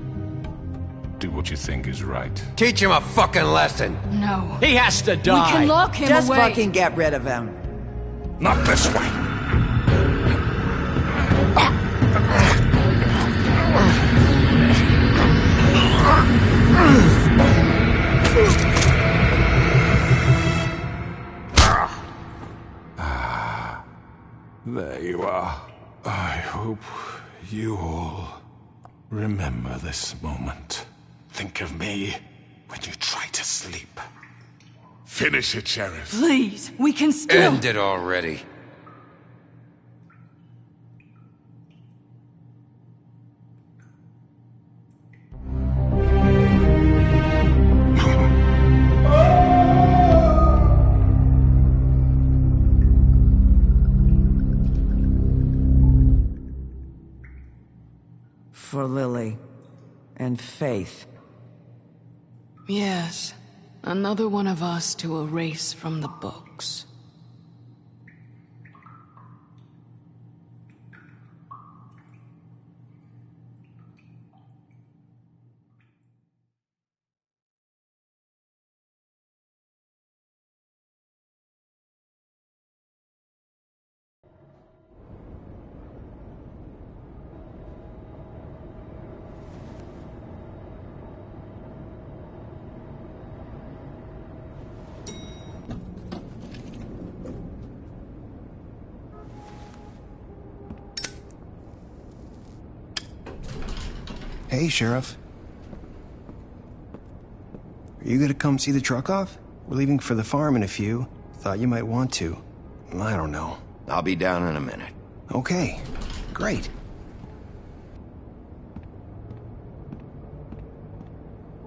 Do what you think is right. Teach him a fucking lesson. No. He has to We die. can lock him Just away. fucking get rid of him. Not this way. There you are. I hope you all remember this moment. Think of me when you try to sleep. Finish it, Sheriff. Please, we can still... End it already. For Lily. And Faith. Yes. Another one of us to erase from the books. Hey, Sheriff. Are you gonna come see the truck off? We're leaving for the farm in a few. Thought you might want to. I don't know. I'll be down in a minute. Okay, great.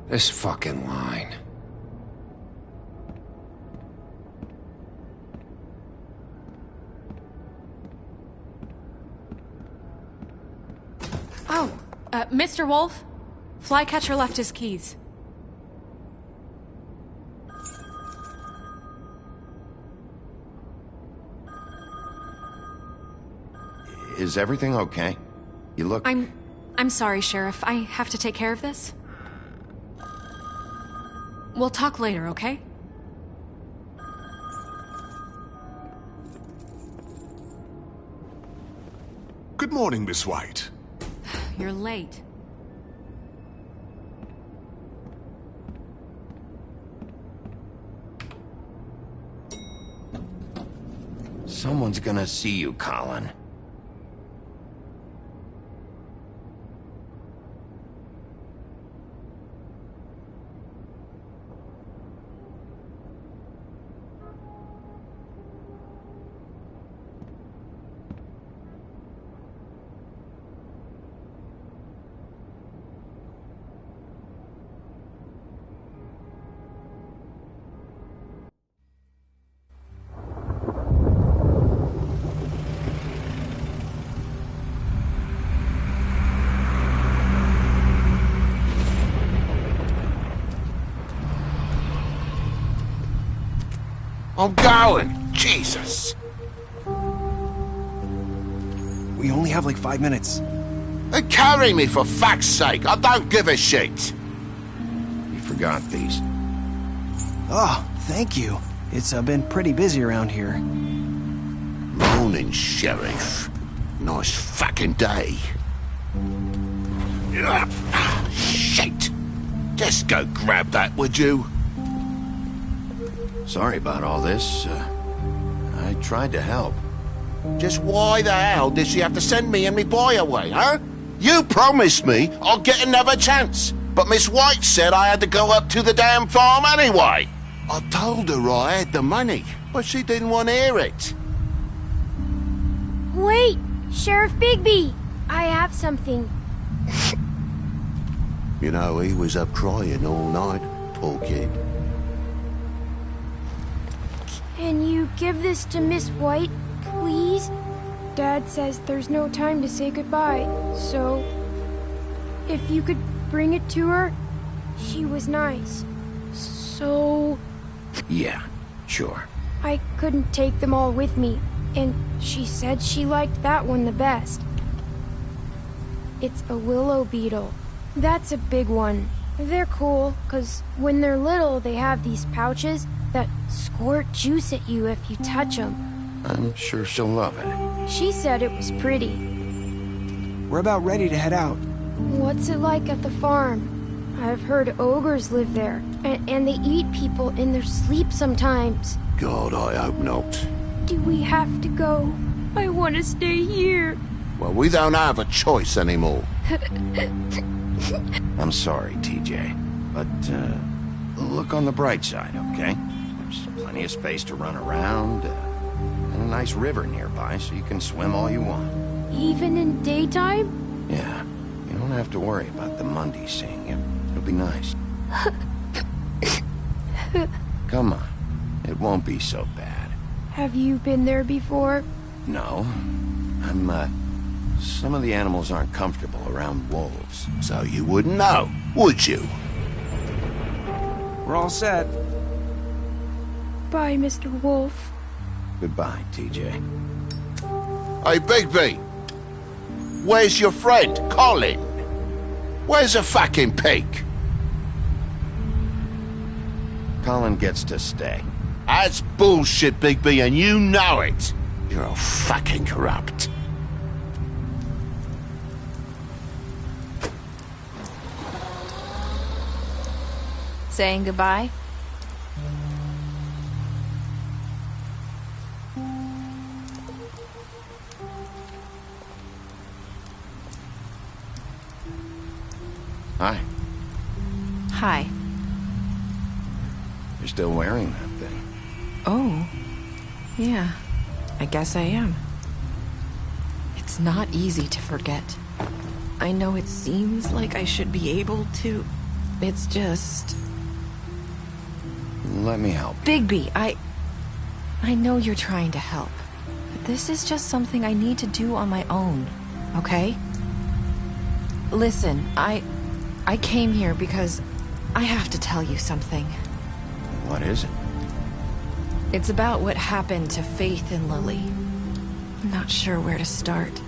This fucking line. Mr. Wolf? Flycatcher left his keys. Is everything okay? You look... I'm sorry, Sheriff. I have to take care of this. We'll talk later, okay? Good morning, Miss White. You're late. Someone's gonna see you, Colin. I'm going! Jesus! We only have like 5 minutes. Carry me, for fuck's sake! I don't give a shit! You forgot these. Oh, thank you. It's been pretty busy around here. Morning, Sheriff. Nice fucking day. Shit! Just go grab that, would you? Sorry about all this. I tried to help. Just why the hell did she have to send me and me boy away, huh? You promised me I'll get another chance, but Miss White said I had to go up to the damn farm anyway. I told her I had the money, but she didn't want to hear it. Wait, Sheriff Bigby, I have something. You know, he was up crying all night, poor kid. Can you give this to Miss White, please? Dad says there's no time to say goodbye, so... if you could bring it to her, she was nice. So... Yeah, sure. I couldn't take them all with me, and she said she liked that one the best. It's a willow beetle. That's a big one. They're cool, 'cause when they're little, they have these pouches that squirt juice at you if you touch them. I'm sure she'll love it. She said it was pretty. We're about ready to head out. What's it like at the farm? I've heard ogres live there, and they eat people in their sleep sometimes. God, I hope not. Do we have to go? I want to stay here. Well, we don't have a choice anymore. I'm sorry, TJ, but look on the bright side, okay? There's plenty of space to run around, and a nice river nearby, so you can swim all you want. Even in daytime? Yeah, you don't have to worry about the Mundy seeing you. It'll be nice. Come on, it won't be so bad. Have you been there before? No, some of the animals aren't comfortable around wolves, so you wouldn't know, would you? We're all set. Bye, Mr. Wolf. Goodbye, TJ. Hey, Bigby! Where's your friend, Colin? Where's the fucking pig? Colin gets to stay. That's bullshit, Bigby, and you know it. You're all fucking corrupt. Saying goodbye? Hi. Hi. You're still wearing that thing. Oh. Yeah. I guess I am. It's not easy to forget. I know it seems like I should be able to. It's just... Let me help. Bigby, I know you're trying to help. But this is just something I need to do on my own, okay? Listen, I came here because I have to tell you something. What is it? It's about what happened to Faith and Lily. I'm not sure where to start.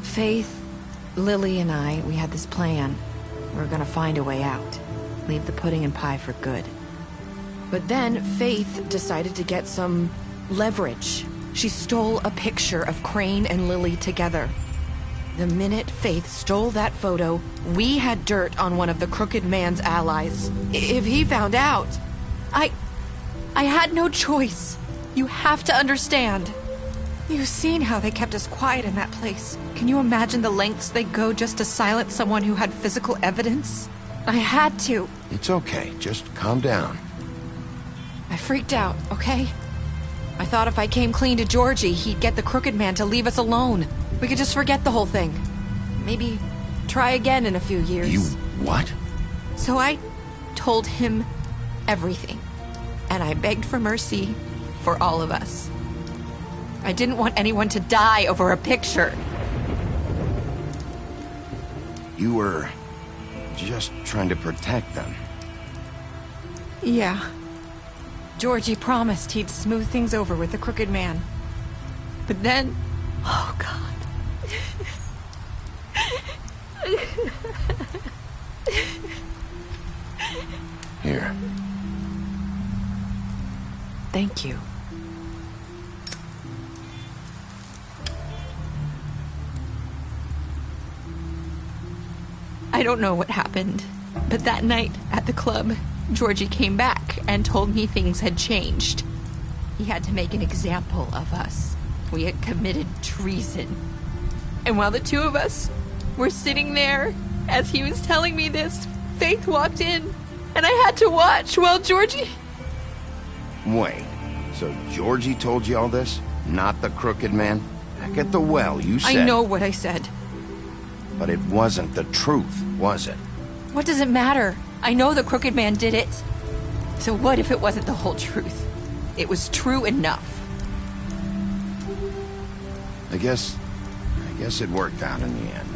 Faith, Lily, and I, we had this plan. We were gonna find a way out. Leave the pudding and pie for good. But then Faith decided to get some leverage. She stole a picture of Crane and Lily together. The minute Faith stole that photo, we had dirt on one of the Crooked Man's allies. If he found out, I had no choice. You have to understand. You've seen how they kept us quiet in that place. Can you imagine the lengths they go just to silence someone who had physical evidence? I had to. It's okay. Just calm down. I freaked out, okay? I thought if I came clean to Georgie, he'd get the Crooked Man to leave us alone. We could just forget the whole thing. Maybe try again in a few years. You what? So I told him everything. And I begged for mercy for all of us. I didn't want anyone to die over a picture. You were just trying to protect them. Yeah. Georgie promised he'd smooth things over with the Crooked Man. But then... Oh, God. Here. Thank you. I don't know what happened, but that night at the club, Georgie came back and told me things had changed. He had to make an example of us. We had committed treason. And while the two of us were sitting there, as he was telling me this, Faith walked in, and I had to watch while Georgie... Wait, so Georgie told you all this? Not the Crooked Man? Back at the well, you said... I know what I said. But it wasn't the truth, was it? What does it matter? I know the Crooked Man did it. So what if it wasn't the whole truth? It was true enough. I guess it worked out in the end.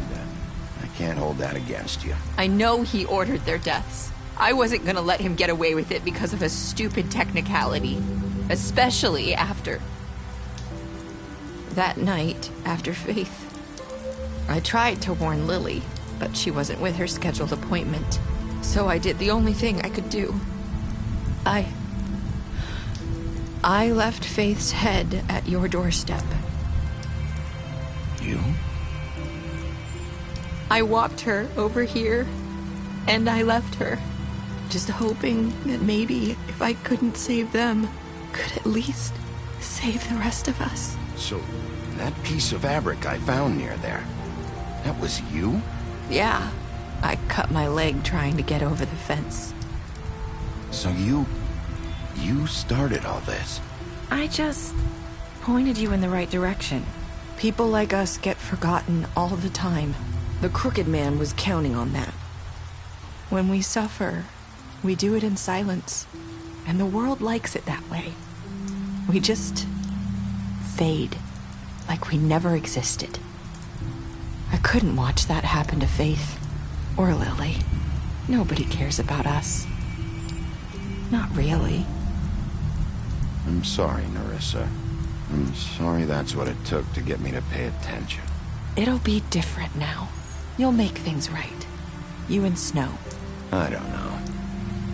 I can't hold that against you. I know he ordered their deaths. I wasn't gonna let him get away with it because of a stupid technicality. Especially after... that night, after Faith. I tried to warn Lily, but she wasn't with her scheduled appointment. So I did the only thing I could do. I left Faith's head at your doorstep. You? I walked her over here, and I left her. Just hoping that maybe if I couldn't save them, could at least save the rest of us. So, that piece of fabric I found near there, that was you? Yeah. I cut my leg trying to get over the fence. So you started all this? I just pointed you in the right direction. People like us get forgotten all the time. The Crooked Man was counting on that. When we suffer, we do it in silence. And the world likes it that way. We just fade, like we never existed. I couldn't watch that happen to Faith. Or Lily. Nobody cares about us. Not really. I'm sorry, Nerissa. I'm sorry that's what it took to get me to pay attention. It'll be different now. You'll make things right. You and Snow. I don't know.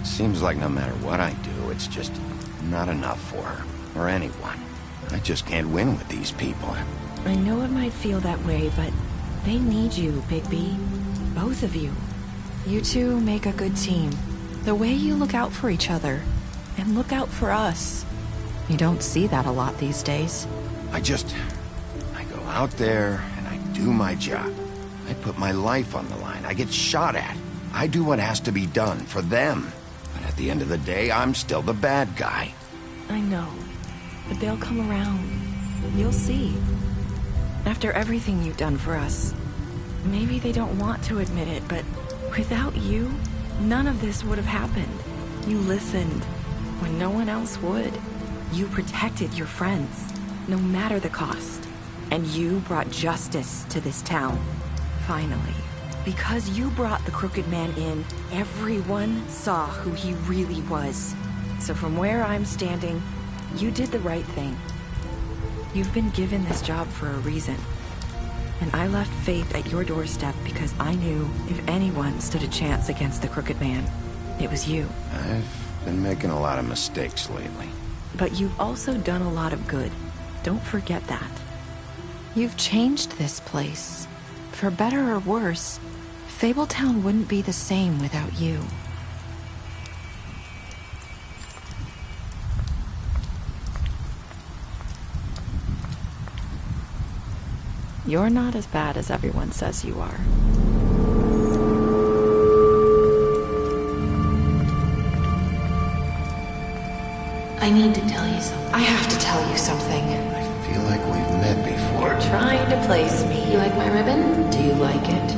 Seems like no matter what I do, it's just not enough for her. Or anyone. I just can't win with these people. I know it might feel that way, but they need you, Bigby. Both of you. You two make a good team. The way you look out for each other, and look out for us. You don't see that a lot these days. I go out there and I do my job. I put my life on the line. I get shot at. I do what has to be done for them. But at the end of the day, I'm still the bad guy. I know. But they'll come around. You'll see. After everything you've done for us. Maybe they don't want to admit it, but without you, none of this would have happened. You listened when no one else would. You protected your friends, no matter the cost. And you brought justice to this town. Finally. Because you brought the Crooked Man in, everyone saw who he really was. So from where I'm standing, you did the right thing. You've been given this job for a reason. And I left Faith at your doorstep because I knew if anyone stood a chance against the Crooked Man, it was you. I've been making a lot of mistakes lately. But you've also done a lot of good. Don't forget that. You've changed this place. For better or worse, Fabletown wouldn't be the same without you. You're not as bad as everyone says you are. I need to tell you something. I have to tell you something. I feel like we've met before. You're trying to place me. You like my ribbon? Do you like it?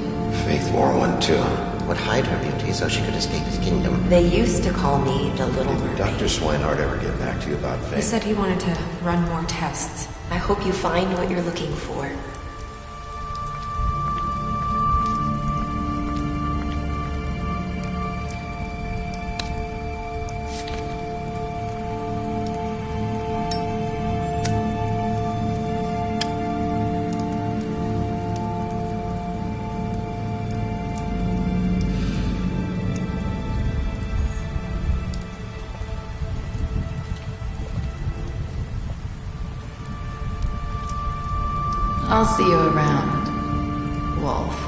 Faith wore one too. Would hide her beauty so she could escape his kingdom. They used to call me the Little Mermaid. Did Dr. Swinehart ever get back to you about Faith? He said he wanted to run more tests. I hope you find what you're looking for. I'll see you around, Wolf.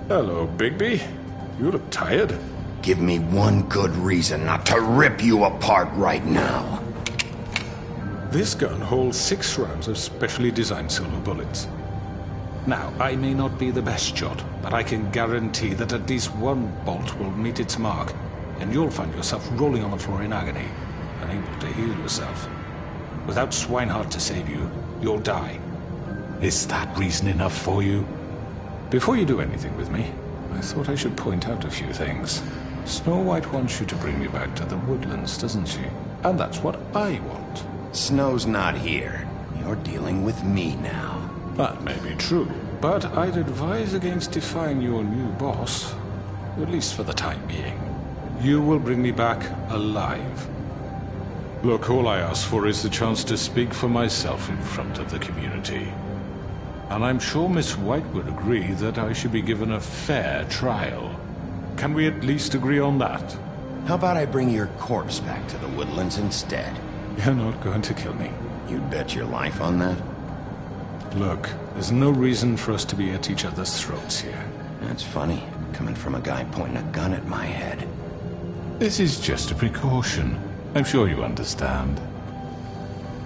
Hello, Bigby. You look tired. Give me one good reason not to rip you apart right now. This gun holds 6 rounds of specially designed silver bullets. Now, I may not be the best shot, but I can guarantee that at least one bolt will meet its mark, and you'll find yourself rolling on the floor in agony, unable to heal yourself. Without Swinehart to save you, you'll die. Is that reason enough for you? Before you do anything with me, I thought I should point out a few things. Snow White wants you to bring me back to the woodlands, doesn't she? And that's what I want. Snow's not here. You're dealing with me now. That may be true, but I'd advise against defying your new boss, at least for the time being. You will bring me back alive. Look, all I ask for is the chance to speak for myself in front of the community. And I'm sure Miss White would agree that I should be given a fair trial. Can we at least agree on that? How about I bring your corpse back to the woodlands instead? You're not going to kill me. You'd bet your life on that? Look, there's no reason for us to be at each other's throats here. That's funny, coming from a guy pointing a gun at my head. This is just a precaution. I'm sure you understand.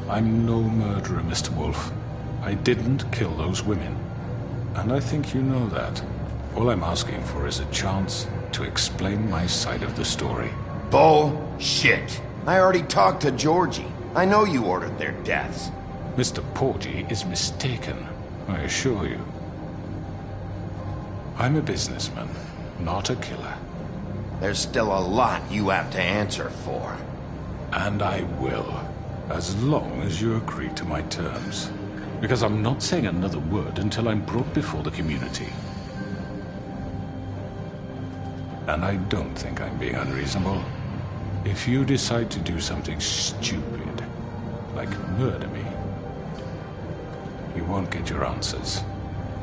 I'm no murderer, Mr. Wolf. I didn't kill those women. And I think you know that. All I'm asking for is a chance to explain my side of the story. Bullshit! I already talked to Georgie. I know you ordered their deaths. Mr. Porgy is mistaken, I assure you. I'm a businessman, not a killer. There's still a lot you have to answer for. And I will, as long as you agree to my terms. Because I'm not saying another word until I'm brought before the community. And I don't think I'm being unreasonable. If you decide to do something stupid, like murder me, you won't get your answers.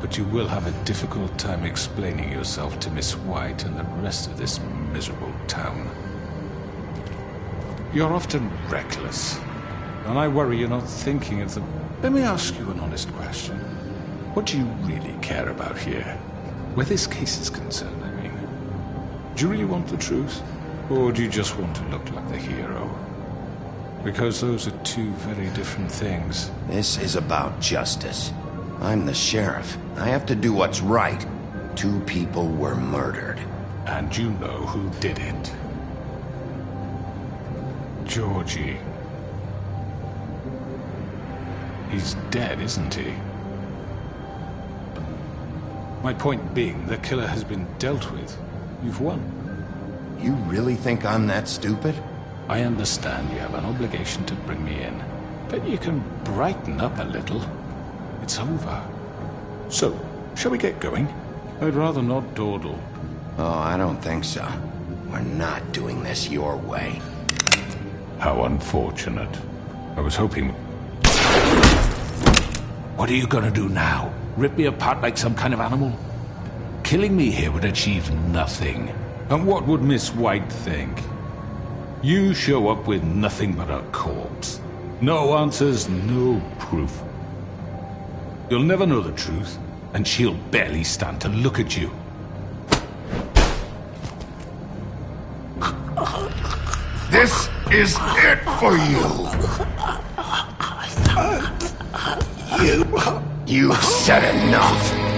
But you will have a difficult time explaining yourself to Miss White and the rest of this miserable town. You're often reckless, and I worry you're not thinking of the... Let me ask you an honest question. What do you really care about here? Where this case is concerned, I mean. Do you really want the truth? Or do you just want to look like the hero? Because those are two very different things. This is about justice. I'm the sheriff. I have to do what's right. 2 people were murdered. And you know who did it. Georgie. He's dead, isn't he? My point being, the killer has been dealt with. You've won. You really think I'm that stupid? I understand you have an obligation to bring me in, but you can brighten up a little. It's over. So, shall we get going? I'd rather not dawdle. Oh, I don't think so. We're not doing this your way. How unfortunate. I was hoping... What are you gonna do now? Rip me apart like some kind of animal? Killing me here would achieve nothing. And what would Miss White think? You show up with nothing but a corpse. No answers, no proof. You'll never know the truth, and she'll barely stand to look at you. This is it for you. You said enough.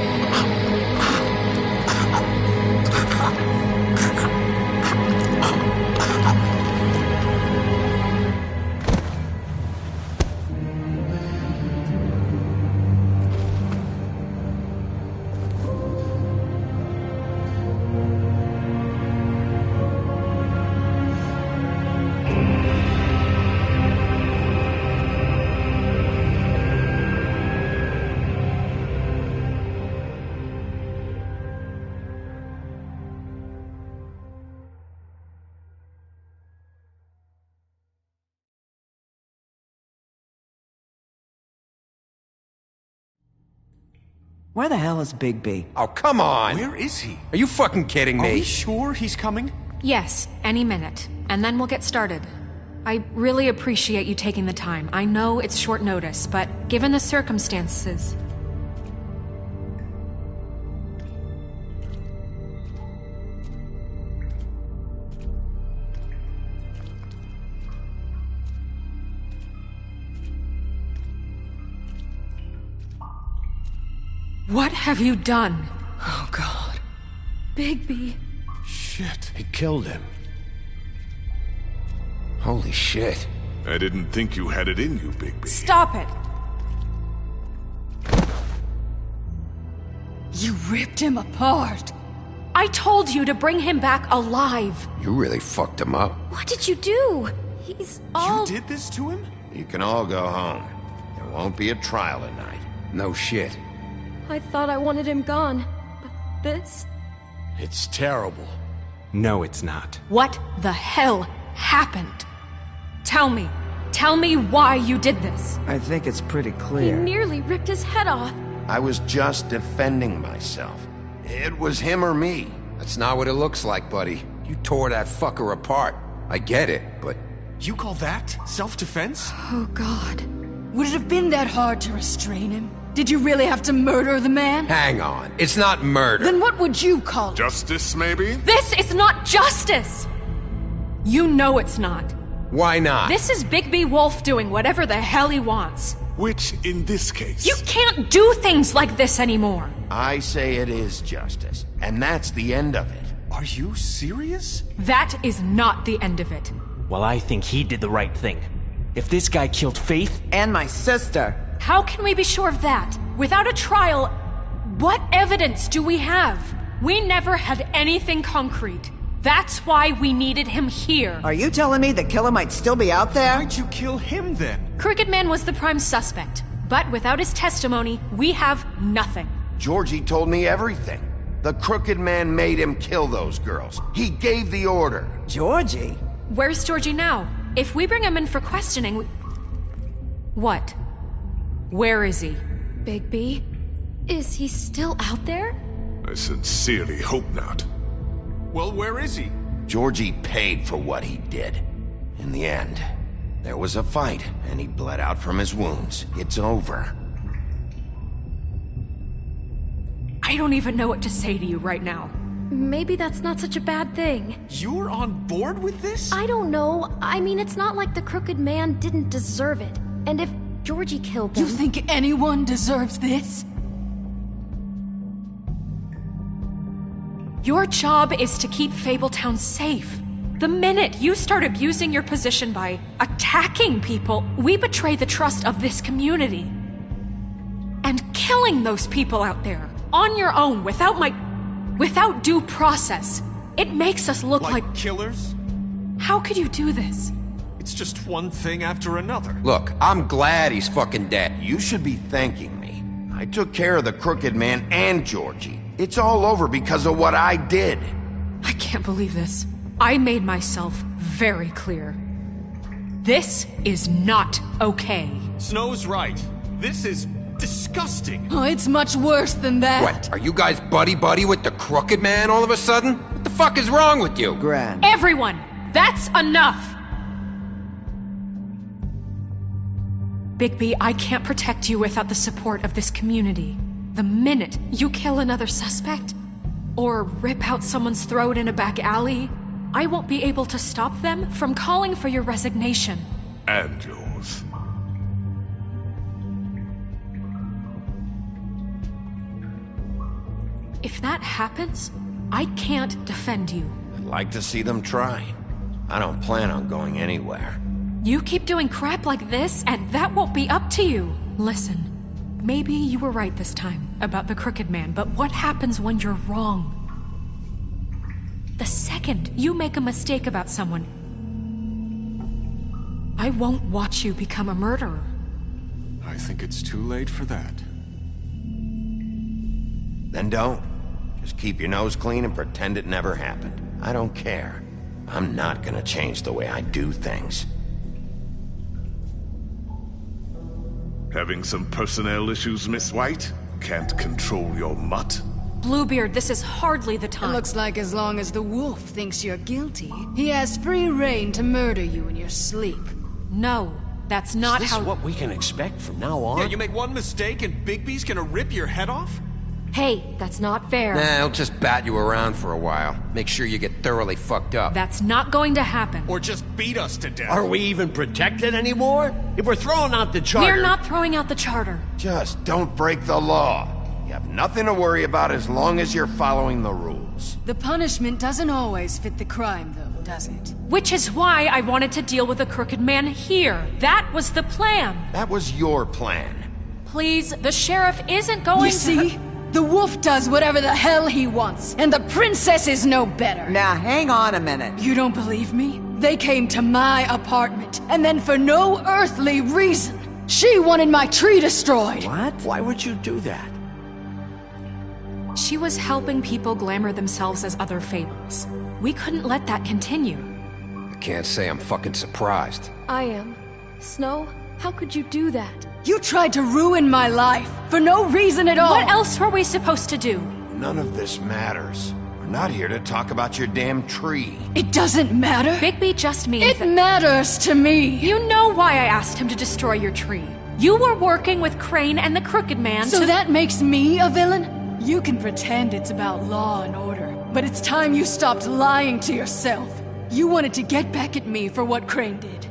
Where the hell is Bigby? Oh, come on! Where is he? Are you fucking kidding me? Are we sure he's coming? Yes, any minute. And then we'll get started. I really appreciate you taking the time. I know it's short notice, but given the circumstances... What have you done? Oh, God. Bigby. Shit. He killed him. Holy shit. I didn't think you had it in you, Bigby. Stop it! You ripped him apart. I told you to bring him back alive. You really fucked him up. What did you do? He's all... You did this to him? You can all go home. There won't be a trial tonight. No shit. I thought I wanted him gone. But this... It's terrible. No, it's not. What the hell happened? Tell me. Tell me why you did this. I think it's pretty He clear. nearly ripped his head off. I was just defending myself. It was him or me. That's not what it looks like, buddy. You tore that fucker apart. I get it, but... You call that self-defense? Oh, God. Would it have been that hard to restrain him? Did you really have to murder the man? Hang on. It's not murder. Then what would you call it? Justice, maybe? This is not justice! You know it's not. Why not? This is Bigby Wolf doing whatever the hell he wants. Which, in this case... You can't do things like this anymore! I say it is justice, and that's the end of it. Are you serious? That is not the end of it. Well, I think he did the right thing. If this guy killed Faith... And my sister. How can we be sure of that? Without a trial, what evidence do we have? We never had anything concrete. That's why we needed him here. Are you telling me the killer might still be out there? Why'd you kill him then? Crooked Man was the prime suspect, but without his testimony, we have nothing. Georgie told me everything. The Crooked Man made him kill those girls. He gave the order. Georgie? Where's Georgie now? If we bring him in for questioning, What? Where is he? Bigby? Is he still out there? I sincerely hope not. Well, where is he? Georgie paid for what he did. In the end, there was a fight, and he bled out from his wounds. It's over. I don't even know what to say to you right now. Maybe that's not such a bad thing. You're on board with this? I don't know. I mean, it's not like the Crooked Man didn't deserve it. And if Georgie killed them... You think anyone deserves this? Your job is to keep Fabletown safe. The minute you start abusing your position by attacking people, we betray the trust of this community. And killing those people out there, on your own, without due process, it makes us look like killers? How could you do this? It's just one thing after another. Look, I'm glad he's fucking dead. You should be thanking me. I took care of the Crooked Man and Georgie. It's all over because of what I did. I can't believe this. I made myself very clear. This is not okay. Snow's right. This is disgusting. Oh, it's much worse than that. What, are you guys buddy-buddy with the Crooked Man all of a sudden? What the fuck is wrong with you? Gran. Everyone! That's enough! Bigby, I can't protect you without the support of this community. The minute you kill another suspect, or rip out someone's throat in a back alley, I won't be able to stop them from calling for your resignation. And yours. If that happens, I can't defend you. I'd like to see them try. I don't plan on going anywhere. You keep doing crap like this, and that won't be up to you. Listen, maybe you were right this time about the Crooked Man, but what happens when you're wrong? The second you make a mistake about someone, I won't watch you become a murderer. I think it's too late for that. Then don't. Just keep your nose clean and pretend it never happened. I don't care. I'm not gonna change the way I do things. Having some personnel issues, Miss White? Can't control your mutt? Bluebeard, this is hardly the It time. looks like as long as the wolf thinks you're guilty, he has free reign to murder you in your sleep. No, that's not Is this what we can expect from now on? Yeah, you make one mistake and Bigby's gonna rip your head off? Hey, that's not fair. Nah, I'll just bat you around for a while. Make sure you get thoroughly fucked up. That's not going to happen. Or just beat us to death? Are we even protected anymore? If we're throwing out the charter... We're not throwing out the charter. Just don't break the law. You have nothing to worry about as long as you're following the rules. The punishment doesn't always fit the crime, though, does it? Which is why I wanted to deal with the Crooked Man here. That was the plan. That was your plan. Please, the sheriff isn't going You see? The wolf does whatever the hell he wants, and the princess is no better. Now, hang on a minute. You don't believe me? They came to my apartment, and then for no earthly reason, she wanted my tree destroyed. What? Why would you do that? She was helping people glamour themselves as other fables. We couldn't let that continue. I can't say I'm fucking surprised. I am. Snow, how could you do that? You tried to ruin my life, for no reason at all. What else were we supposed to do? None of this matters. We're not here to talk about your damn tree. It doesn't matter. Bigby just means It matters to me. You know why I asked him to destroy your tree. You were working with Crane and the Crooked Man So to... that makes me a villain? You can pretend it's about law and order, but it's time you stopped lying to yourself. You wanted to get back at me for what Crane did.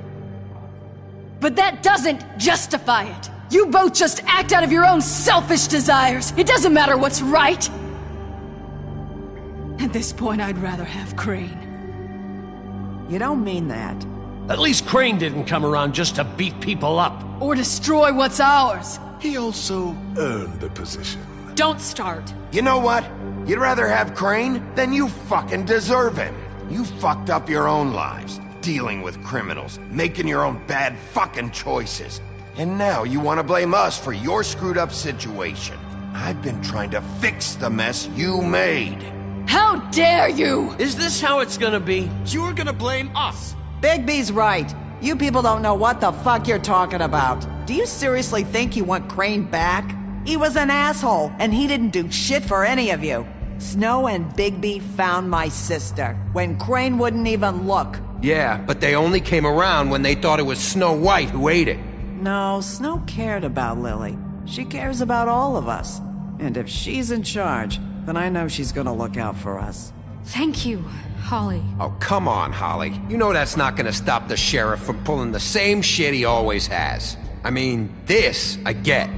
But that doesn't justify it. You both just act out of your own selfish desires. It doesn't matter what's right. At this point, I'd rather have Crane. You don't mean that. At least Crane didn't come around just to beat people up. Or destroy what's ours. He also earned the position. Don't start. You know what? You'd rather have Crane? Then you fucking deserve him. You fucked up your own lives. Dealing with criminals, making your own bad fucking choices. And now you want to blame us for your screwed up situation. I've been trying to fix the mess you made. How dare you! Is this how it's gonna be? You're gonna blame us. Bigby's right. You people don't know what the fuck you're talking about. Do you seriously think you want Crane back? He was an asshole, and he didn't do shit for any of you. Snow and Bigby found my sister, when Crane wouldn't even look. Yeah, but they only came around when they thought it was Snow White who ate it. No, Snow cared about Lily. She cares about all of us. And if she's in charge, then I know she's gonna look out for us. Thank you, Holly. Oh, come on, Holly. You know that's not gonna stop the sheriff from pulling the same shit he always has. I mean, this, I get.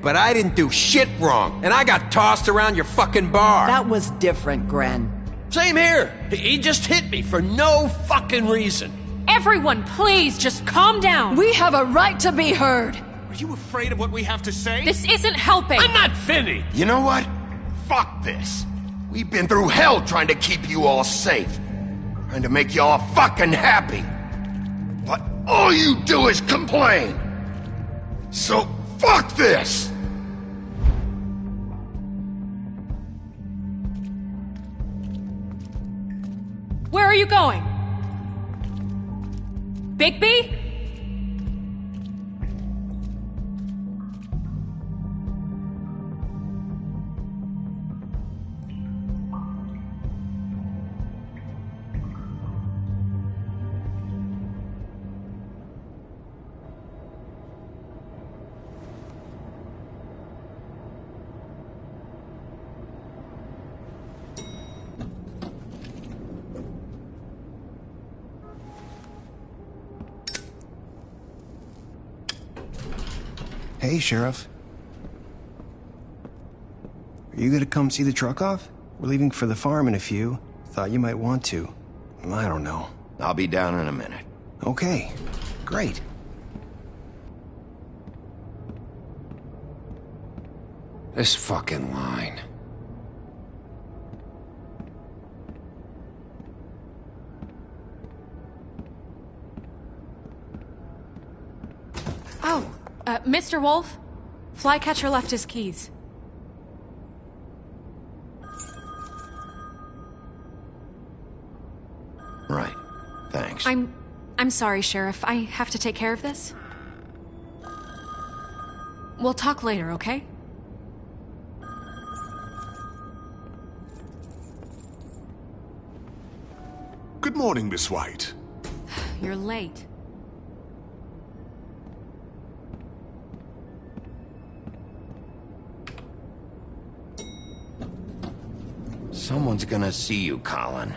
But I didn't do shit wrong, and I got tossed around your fucking bar. That was different, Gren. Same here. He just hit me for no fucking reason. Everyone, please, just calm down. We have a right to be heard. Are you afraid of what we have to say? This isn't helping. I'm not finished. You know what? Fuck this. We've been through hell trying to keep you all safe. Trying to make you all fucking happy. But all you do is complain. So fuck this. Where are you going? Bigby? Hey, Sheriff. Are you gonna come see the truck off? We're leaving for the farm in a few. Thought you might want to. I don't know. I'll be down in a minute. Okay, great. This fucking line. Oh, Mr. Wolf? Flycatcher left his keys. Right. Thanks. I'm sorry, Sheriff. I have to take care of this. We'll talk later, okay? Good morning, Miss White. You're late. Someone's gonna see you, Colin.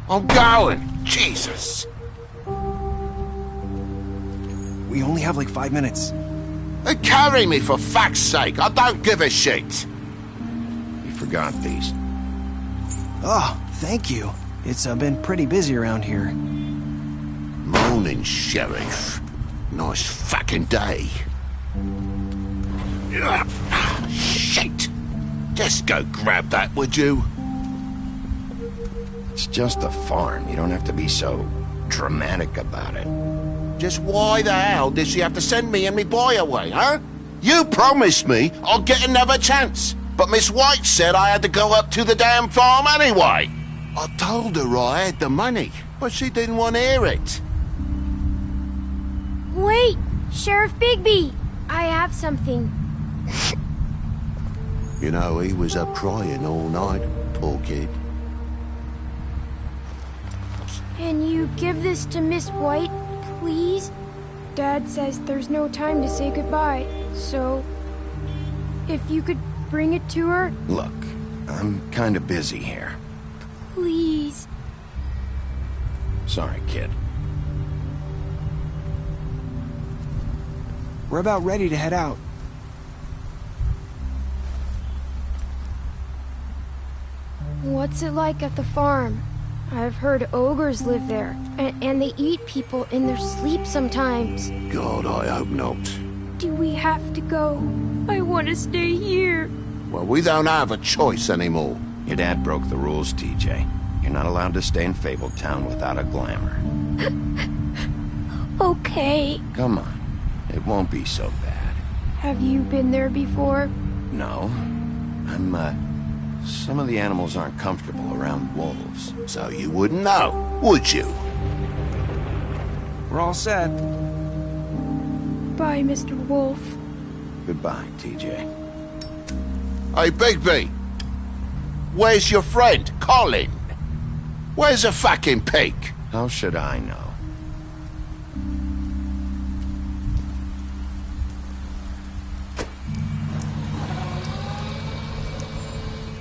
I'm going! Jesus! We only have like 5 minutes. Carry me, for fuck's sake! I don't give a shit! You forgot these. Oh, thank you. It's been pretty busy around here. Morning, Sheriff. Nice fucking day. Shit! Just go grab that, would you? It's just a farm. You don't have to be so dramatic about it. Just why the hell did she have to send me and me boy away, huh? You promised me I'd get another chance, but Miss White said I had to go up to the damn farm anyway. I told her I had the money, but she didn't want to hear it. Wait! Sheriff Bigby! I have something. You know, he was up crying all night, poor kid. Can you give this to Miss White, please? Dad says there's no time to say goodbye, so if you could bring it to her? Look, I'm kind of busy here. Please. Sorry, kid. We're about ready to head out. What's it like at the farm? I've heard ogres live there, and they eat people in their sleep sometimes. God, I hope not. Do we have to go? I want to stay here. Well, we don't have a choice anymore. Your dad broke the rules, TJ. You're not allowed to stay in Fabletown without a glamour. Okay. Come on. It won't be so bad. Have you been there before? No. Some of the animals aren't comfortable around wolves. So you wouldn't know, would you? We're all set. Bye, Mr. Wolf. Goodbye, TJ. Hey, Bigby! Where's your friend, Colin? Where's the fucking pig? How should I know?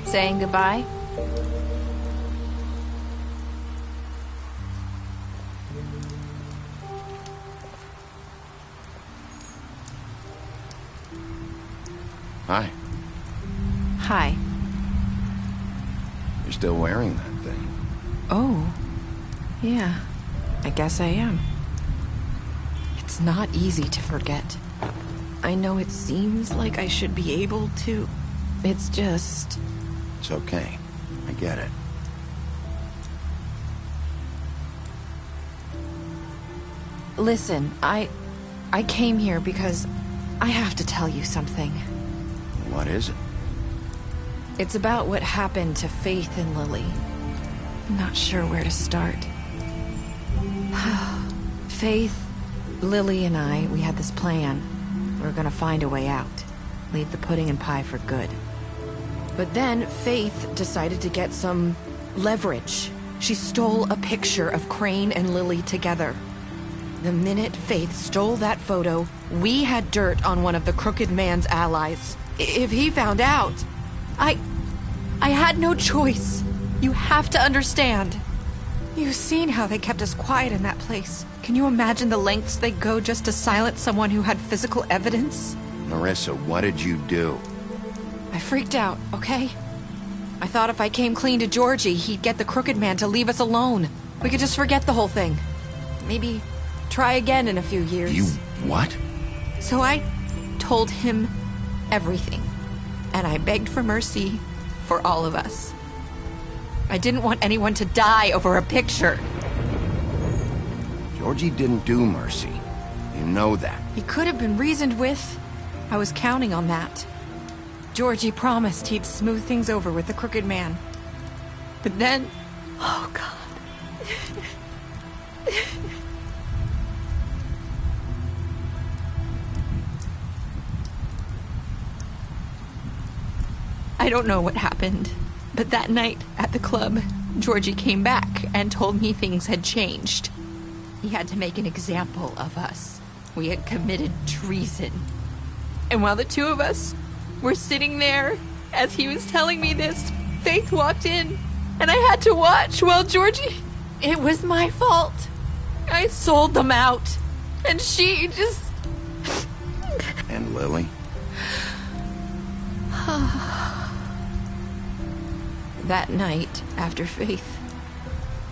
Saying goodbye? Hi. Hi. You're still wearing that thing. Oh. Yeah. I guess I am. It's not easy to forget. I know it seems like I should be able to. It's just... It's okay. I get it. Listen, I came here because I have to tell you something. What is it? It's about what happened to Faith and Lily. I'm not sure where to start. Faith, Lily, and I, we had this plan. We were gonna find a way out. Leave the pudding and pie for good. But then Faith decided to get some leverage. She stole a picture of Crane and Lily together. The minute Faith stole that photo, we had dirt on one of the Crooked Man's allies. If he found out, I had no choice. You have to understand. You've seen how they kept us quiet in that place. Can you imagine the lengths they'd go just to silence someone who had physical evidence? Marissa, what did you do? I freaked out, okay? I thought if I came clean to Georgie, he'd get the Crooked Man to leave us alone. We could just forget the whole thing. Maybe try again in a few years. You what? So I told him everything. And I begged for mercy for all of us. I didn't want anyone to die over a picture. Georgie didn't do mercy. You know that. He could have been reasoned with. I was counting on that. Georgie promised he'd smooth things over with the Crooked Man. But then... Oh, God. I don't know what happened, but that night at the club, Georgie came back and told me things had changed. He had to make an example of us. We had committed treason. And while the two of us were sitting there, as he was telling me this, Faith walked in, and I had to watch while Georgie... It was my fault. I sold them out, and she just... And Lily? That night, after Faith,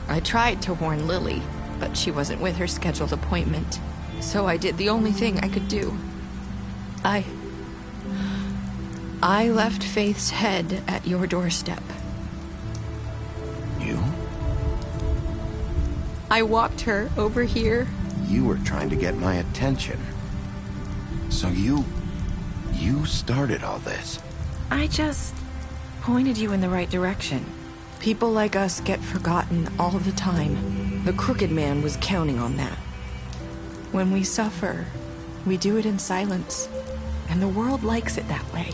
I tried to warn Lily, but she wasn't with her scheduled appointment. So I did the only thing I could do. I left Faith's head at your doorstep. You? I walked her over here. You were trying to get my attention. So you started all this. I just pointed you in the right direction. People like us get forgotten all the time. The Crooked Man was counting on that. When we suffer, we do it in silence. And the world likes it that way.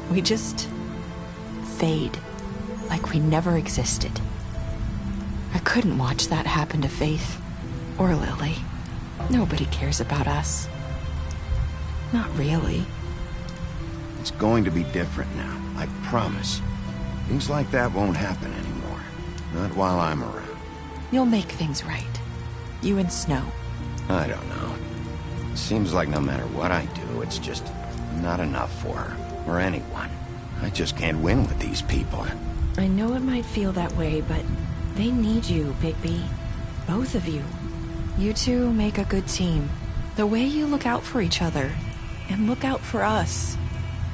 We just fade, like we never existed. I couldn't watch that happen to Faith or Lily. Nobody cares about us. Not really. It's going to be different now, I promise. Things like that won't happen anymore. Not while I'm around. You'll make things right. You and Snow. I don't know. It seems like no matter what I do, it's just not enough for her. Or anyone. I just can't win with these people. I know it might feel that way, but they need you, Bigby. Both of you. You two make a good team. The way you look out for each other, and look out for us.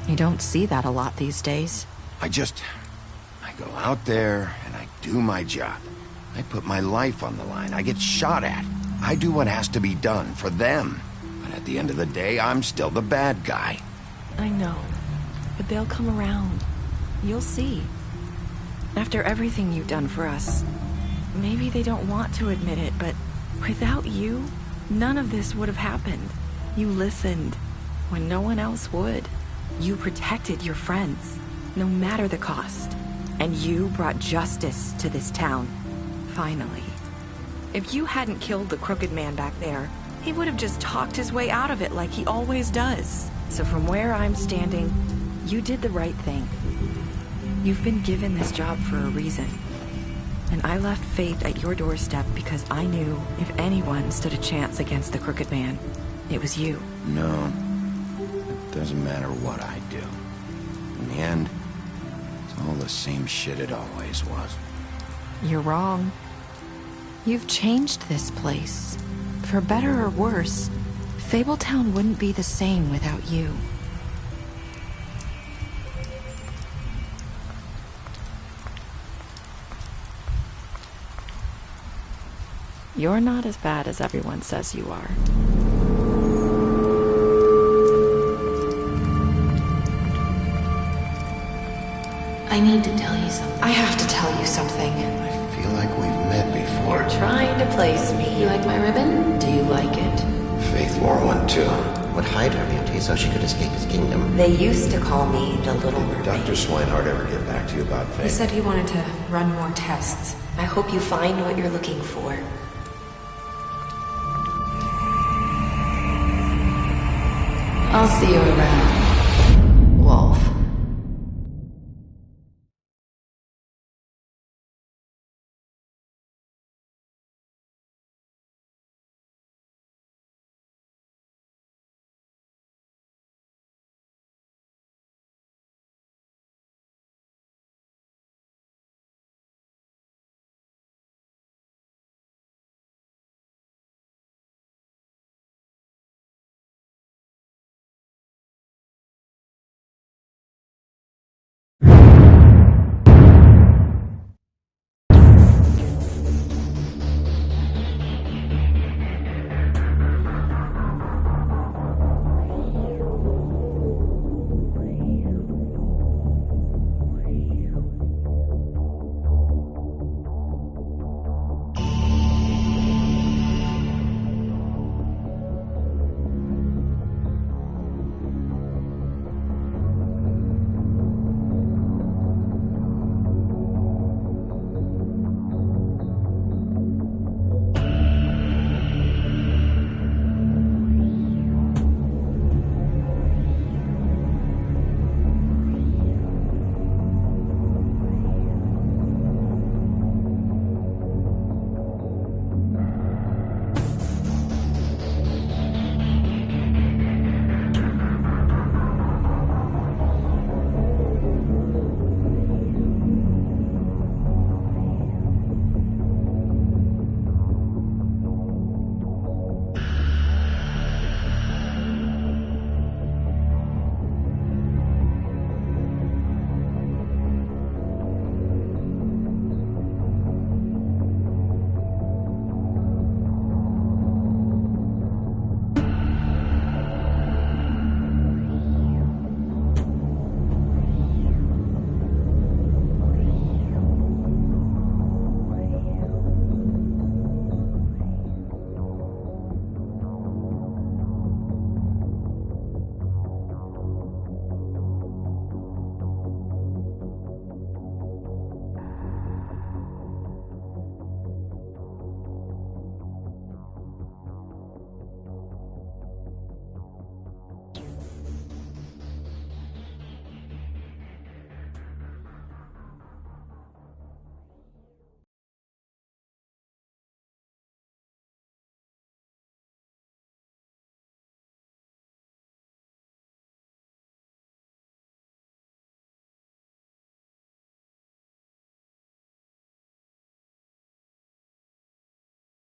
You don't see that a lot these days. I go out there and I do my job. I put my life on the line. I get shot at. I do what has to be done for them. But at the end of the day, I'm still the bad guy. I know. But they'll come around. You'll see. After everything you've done for us. Maybe they don't want to admit it, but without you, none of this would have happened. You listened when no one else would. You protected your friends, no matter the cost. And you brought justice to this town. Finally. If you hadn't killed the Crooked Man back there, he would have just talked his way out of it like he always does. So from where I'm standing, you did the right thing. You've been given this job for a reason. And I left Faith at your doorstep because I knew if anyone stood a chance against the Crooked Man, it was you. No. It doesn't matter what I do. In the end, it's all the same shit it always was. You're wrong. You've changed this place. For better or worse, Fabletown wouldn't be the same without you. You're not as bad as everyone says you are. I need to tell you something. I have to tell you something. I feel like we've met before. You're trying to place me. You like my ribbon? Do you like it? Faith wore one too. Would hide her beauty so she could escape his kingdom. They used to call me the Little Mermaid. Dr. Swinehart ever get back to you about Faith? He said he wanted to run more tests. I hope you find what you're looking for. I'll see you around.